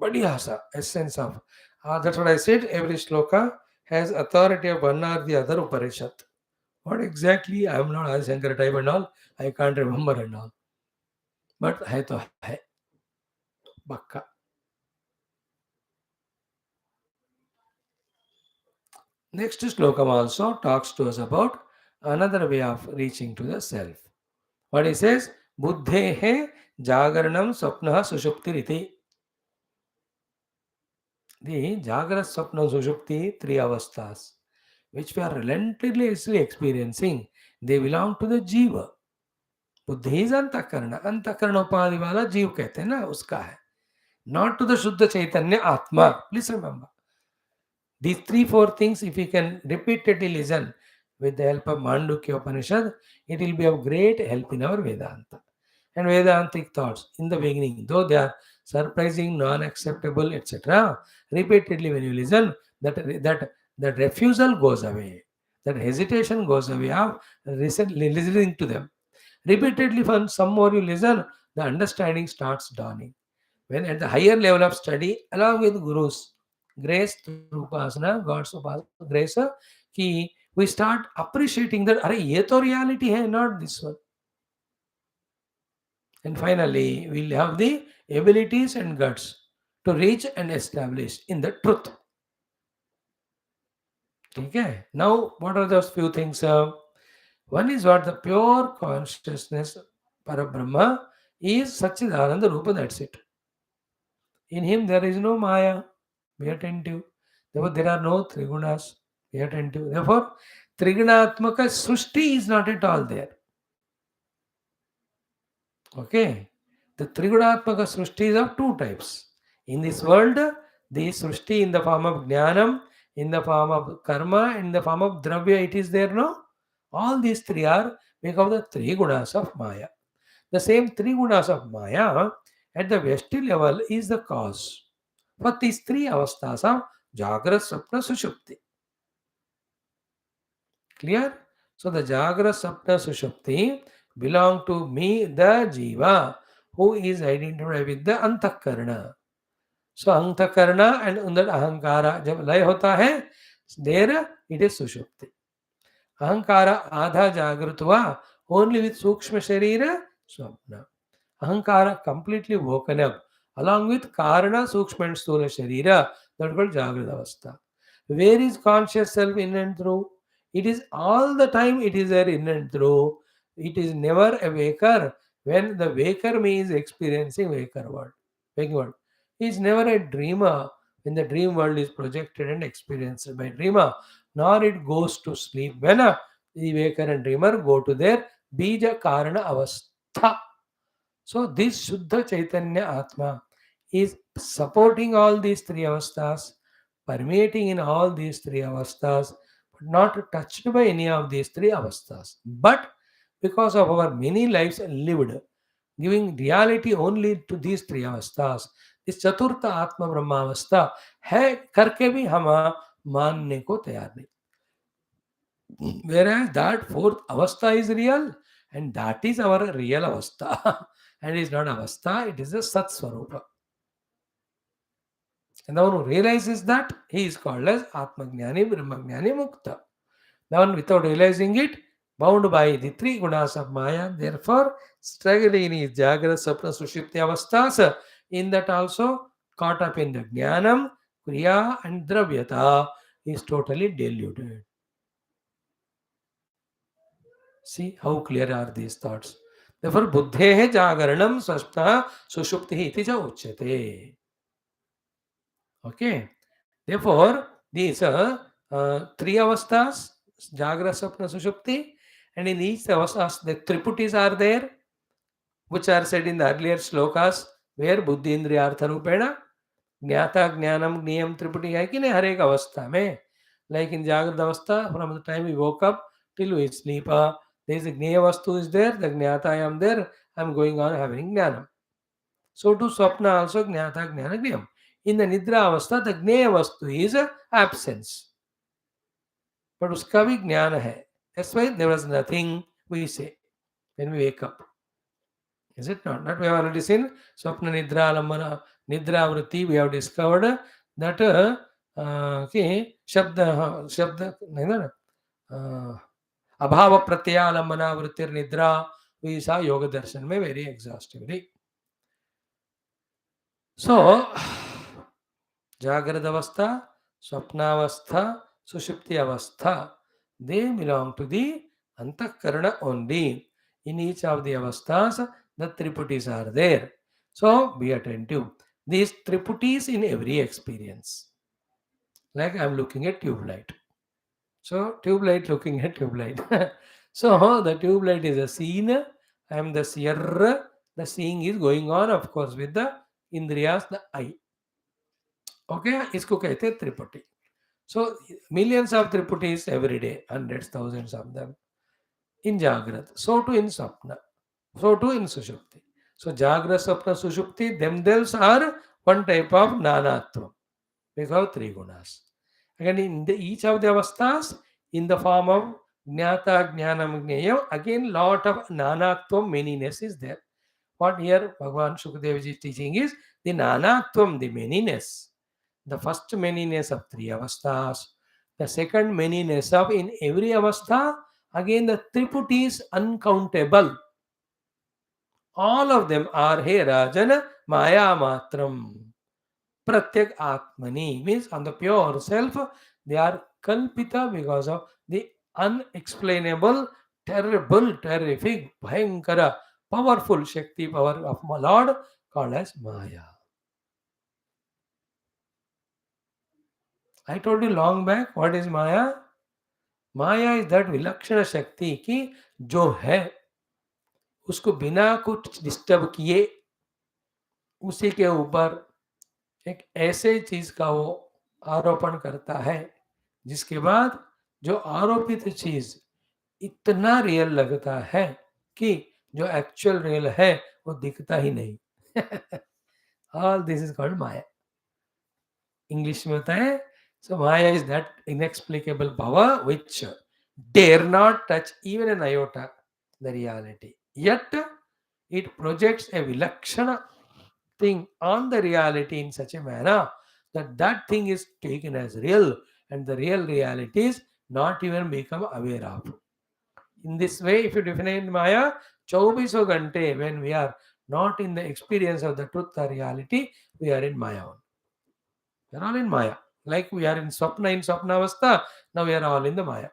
Badhyasa, essence of. That's what I said. Every shloka has authority of one or the other Upanishad. What exactly? I am not Adi Shankara type and all. I can't remember and all. But hai to hai. Bakka. Next slokam also talks to us about another way of reaching to the self. What he says, Buddhehe Jagaranam Swapnaha Sushuptiriti. The Jagara Swapna Sushupti, three avasthas, which we are relentlessly experiencing, they belong to the Jiva. बुद्धि is अंतःकरण, अंतःकरण उपाधि वाला जीव कहते हैं ना, उसका है. Not to the Shuddha Chaitanya Atma. Please remember. These 3-4 things, if you can repeatedly listen with the help of Mandukya Upanishad, it will be of great help in our Vedanta. And Vedantic thoughts, in the beginning, though they are surprising, non-acceptable, etc., repeatedly when you listen, that refusal goes away. That hesitation goes away of listening to them. Repeatedly, for some more you listen, the understanding starts dawning. When at the higher level of study, along with Guru's grace through Upasana, God's Upasana, grace, we start appreciating that, अरे ये तो reality है, not this one. And finally, we'll have the abilities and guts to reach and establish in the truth. Okay. Now, what are those few things? One is what the pure consciousness, Parabrahma, is Satchidananda Rupa, that's it. In him there is no Maya. Be attentive. Therefore, there are no Trigunas. Be attentive. Therefore, Trigunatmaka Srushti is not at all there. Okay. The Trigunatmaka Srushti is of two types. In this world, the Srushti in the form of Jnanam, in the form of Karma, in the form of Dravya, it is there, no? All these three are because of the three gunas of Maya. The same three gunas of Maya at the Vyashti level is the cause for these three avasthas of Jagra, Sapna, Sushupti. Clear? So the Jagra, Sapna, Sushupti belong to me, the Jiva, who is identified with the Antakarna. So Antakarna and under Ahankara, जब लय होता है, there it is Sushupti. Ahankara आधा जागृत हुआ, only with Sukshma Sharira, Swapna. Ahankara completely woken up, along with Karana, Sukshma and Sthula Sharira, that is called Jagrata Avastha. Where is conscious self in and through? It is all the time, it is there in and through. It is never a waker when the waker me is experiencing waker world, waking world. He is never a dreamer when the dream world is projected and experienced by dreamer, nor it goes to sleep when the waker and dreamer go to their bija karana avastha. So this Shuddha Chaitanya Atma is supporting all these three avasthas, permeating in all these three avasthas, but not touched by any of these three avasthas. But because of our many lives lived, giving reality only to these three avasthas, this Chaturtha Atma Brahmaवस्था है करके भी हम मानने को तैयार नहीं. Whereas that fourth avastha is real, and that is our real avastha. And it is not avastha, it is a Sat Swarupa. And the one who realizes that, he is called as Atmagnani, Brahmagnani, Mukta. The one without realizing it, bound by the three gunas of Maya, therefore struggling in his Jagra, Sapna, Sushupti avasthas, in that also caught up in the Jnanam, Kriya and Dravyata, is totally deluded. See how clear are these thoughts. Therefore, buddhehe jagaranam swapna sushupti iti cha uchyate. Okay. Therefore, these three avasthas, jagra, swapna, sushupti, and in each avasthas, the triputis are there, which are said in the earlier slokas, where buddhi indriya artha rupena, ज्ञाता ज्ञानम ज्ञेयम त्रिपुटी है कि नहीं हर एक अवस्था में. Like in जागृत अवस्था, from the time we woke up till we sleep, there is a ज्ञेय vastu is there, the ज्ञाता I am there, I am going on having ज्ञानम. So to swapna also ज्ञाता ज्ञान ज्ञेयम. In the nidra अवस्था, the ज्ञेय vastu is absence, but उसका भी ज्ञान है. That's why there was nothing we say when we wake up. Is it not? That we have already seen. Swapna nidra alamana nidra vritti. We have discovered that okay, shabda abhava pratyalambana vrittir nidra. We saw yoga darshan mein very exhaustively. So jagrad avastha, swapna avastha, sushupti avastha, they belong to the antakarana only. In each of the avasthas, the triputis are there. So be attentive. These triputis in every experience. Like I am looking at tube light. So tube light looking at tube light. So the tube light is a scene. I am the seer. The seeing is going on, of course, with the indriyas, the eye. Okay, इसको कहते हैं त्रिपुटी. So millions of triputis every day, hundreds, thousands of them in Jagrat. So too in Sapna. So too in Sushupti. So Jagra, Sapna, Sushupti themselves are one type of Nanatvam. We have three gunas. Again, in each of the avasthas, in the form of Jnata, Jnanam, Jnayam, again lot of Nanatvam, manyness is there. What here Bhagavan Shukadev is teaching is the Nanatvam, the manyness. The first manyness of three avasthas. The second manyness of in every avastha, again the triputi is uncountable. All of them are here Rajana Maya Matram. Pratyak Atmani means on the pure self, they are Kalpita because of the unexplainable, terrible, terrific, Bhayankara, powerful Shakti power of my Lord called as Maya. I told you long back what is Maya. Maya is that विलक्षण शक्ति की जो है उसको बिना कुछ disturb किए उसी के ऊपर एक ऐसे चीज का वो आरोपण करता है जिसके बाद जो आरोपित चीज इतना रियल लगता है कि जो एक्चुअल रियल है वो दिखता ही नहीं. All this is called Maya. English में होता है. So Maya is that inexplicable power which dare not touch even an iota the reality. Yet it projects a vilakshana thing on the reality in such a manner that that thing is taken as real and the real reality is not even become aware of. In this way, if you define Maya, 24 ghante, when we are not in the experience of the truth or reality, we are in Maya. We are all in Maya. Like we are in Swapna Avastha, now we are all in the Maya.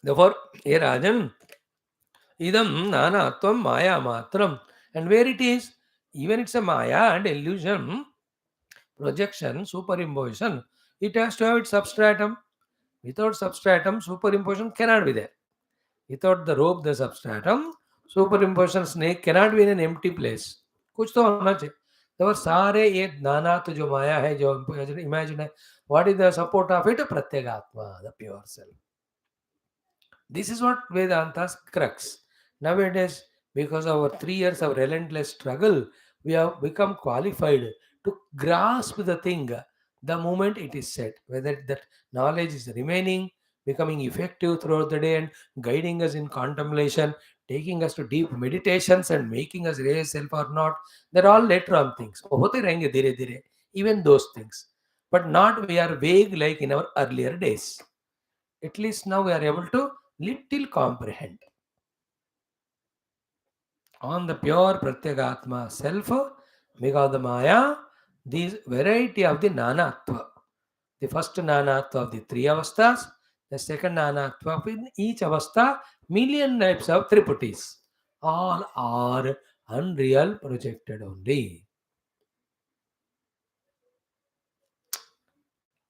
Therefore, here Rajan, idam nanatvam Maya matram. And where it is, even it's a Maya and illusion, projection, superimposition, it has to have its substratum. Without substratum, superimposition cannot be there. Without the rope, the substratum, superimposition snake cannot be in an empty place. कुछ तो होना चाहिए. तो सारे ये नानात्व जो माया है जो इमेजिन है, what is the support of it? Pratyagatma, the pure self. This is what Vedanta's crux. Nowadays, because of our 3 years of relentless struggle, we have become qualified to grasp the thing the moment it is said. Whether that knowledge is remaining, becoming effective throughout the day and guiding us in contemplation, taking us to deep meditations and making us realize self or not, they're all later on things. होते रहेंगे धीरे धीरे, even those things. But not we are vague like in our earlier days. At least now we are able to little comprehend. On the pure Pratyagatma self, because the Maya, these variety of the Nanatva. The first nanatva of the three avasthas, the second nanatva of in each avastha, million types of triputis. All are unreal projected only.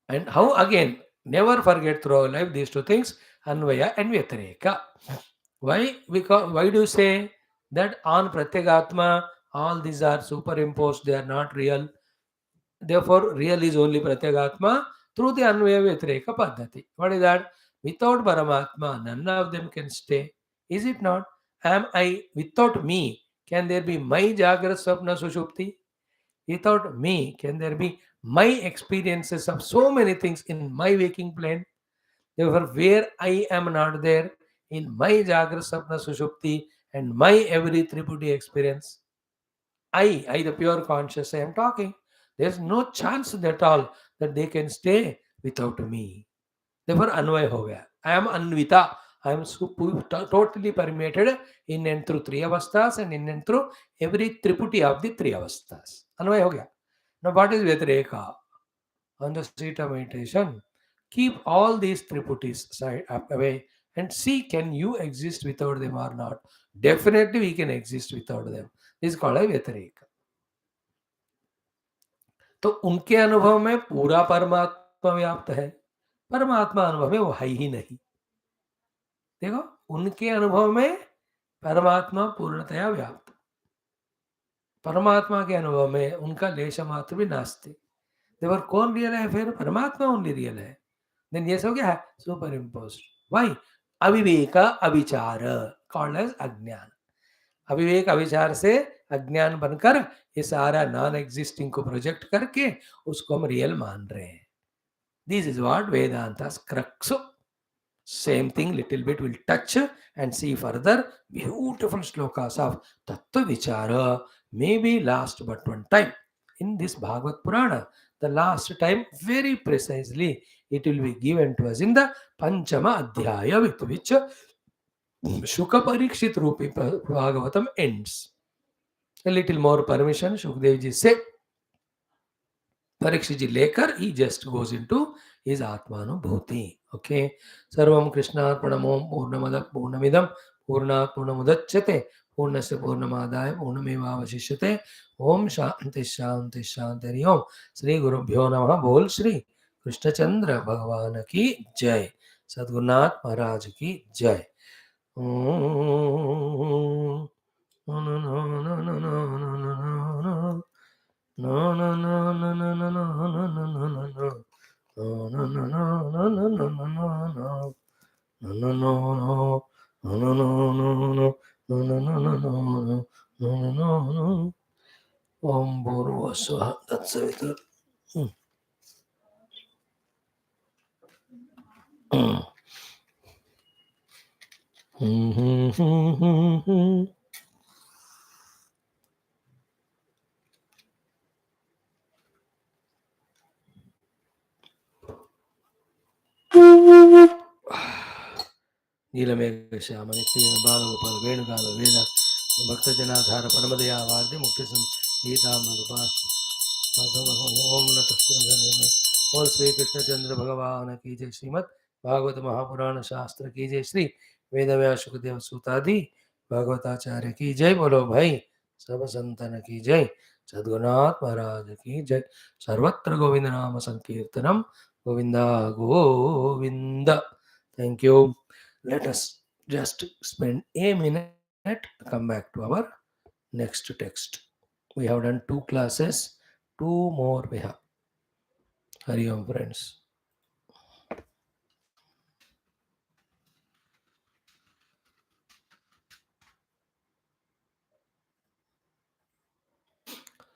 And how again? Never forget through life these two things, Anvaya and Vyatareka. Why? Because why do you say that on Pratyagatma all these are superimposed, they are not real? Therefore, real is only Pratyagatma through the Anvaya Vyatareka Paddhati. What is that? Without Paramatma, none of them can stay. Is it not? Am I without me? Can there be my Jagrat Swapna Sushupti? Without me, can there be my experiences of so many things in my waking plane? Therefore, where I am not there in my Jagra Sapna Sushupti and my every Triputi experience, the pure conscious, I am talking. There's no chance at all that they can stay without me. Therefore, Anvay ho gaya. I am Anvita. I am totally permeated in and through three avasthas and in and through every Triputi of the three avasthas. Anvay ho gaya. Now, what is Vyatireka? On the seat of meditation, keep all these triputis side up away and see can you exist without them or not. Definitely we can exist without them. This is called a व्यतिरेक. तो उनके अनुभव में पूरा परमात्मा व्याप्त है, परमात्मा अनुभव में वो है ही नहीं. देखो, उनके अनुभव में परमात्मा पूर्णतया व्याप्त, परमात्मा के अनुभव में उनका लेश मात्र भी नास्ति. देवर कौन रियल है? फिर परमात्मा ओनली रियल है. देन ये सब क्या है? Super imposed. वाई? अविवेक अविचार, कॉल्ड एज अज्ञान. अविवेक अविचार से अज्ञान बनकर ये सारा नॉन एग्जिस्टिंग को प्रोजेक्ट करके उसको हम रियल मान रहे हैं. This is what Vedanta crux. Same thing, little bit we'll touch and see further. Beautiful slokas of Tattva Vichara, maybe last but one time in this Bhagavad Purana. The last time, very precisely, it will be given to us in the Panchama Adhyaya, with which Shuka Parikshit Rupi Bhagavatam ends. A little more permission, Shukdev ji said. Parikshit ji lekar, he just goes into his Atmanubhuti. Okay. Sarvam Krishnarpanamom Purnamada Purnamidam Purnat Purnamudachyate Purnasya Purnamadaya Purnamevavashishyate. Om Shanti Shanti Shanti Om. Sri Guru Bhyo Namaha. Bol Sri Krishna Chandra Bhagavan ki Jai. Sadgurunath Maharaj ki Jai. No, no, no, no, no, no, no, no. No, no, no, no, no, no, no, no, no, no, no, no. No, no, no, no, no, no, no, no, no, no. No, no, no, no. No, no, no, no, no. No, no, no, no, no, no. No, no, no, no. Om Bhurvasvaha Tatsavitur. ನೀಲಮೇಘ ಶ್ಯಾಮ ನಿತ್ಯ ಬಾಲಗೋಪಾಲ ವೇಣುಗಾಲ ವೇದ ಭಕ್ತಜನಾಧಾರ ಪರಮದಯಾ ವಾದ್ಯ ಮುಖ್ಯ ಗೀತಾಮೃತ ओम बोल श्री कृष्णचंद्र भगवान की जय. श्रीमद भागवत महापुराण शास्त्र की जय. श्री वेदव्यास सुखदेव सूतादि भागवताचार्य की जय. बोलो भाई सब संतन की जय. सद्गुरुनाथ महाराज की जय. सर्वत्र गोविंद नाम संकीर्तनम Govinda Govinda. Thank you. Let us just spend a minute, come back to our next text. We have done 2 classes, 2 more we have. Hari Om friends.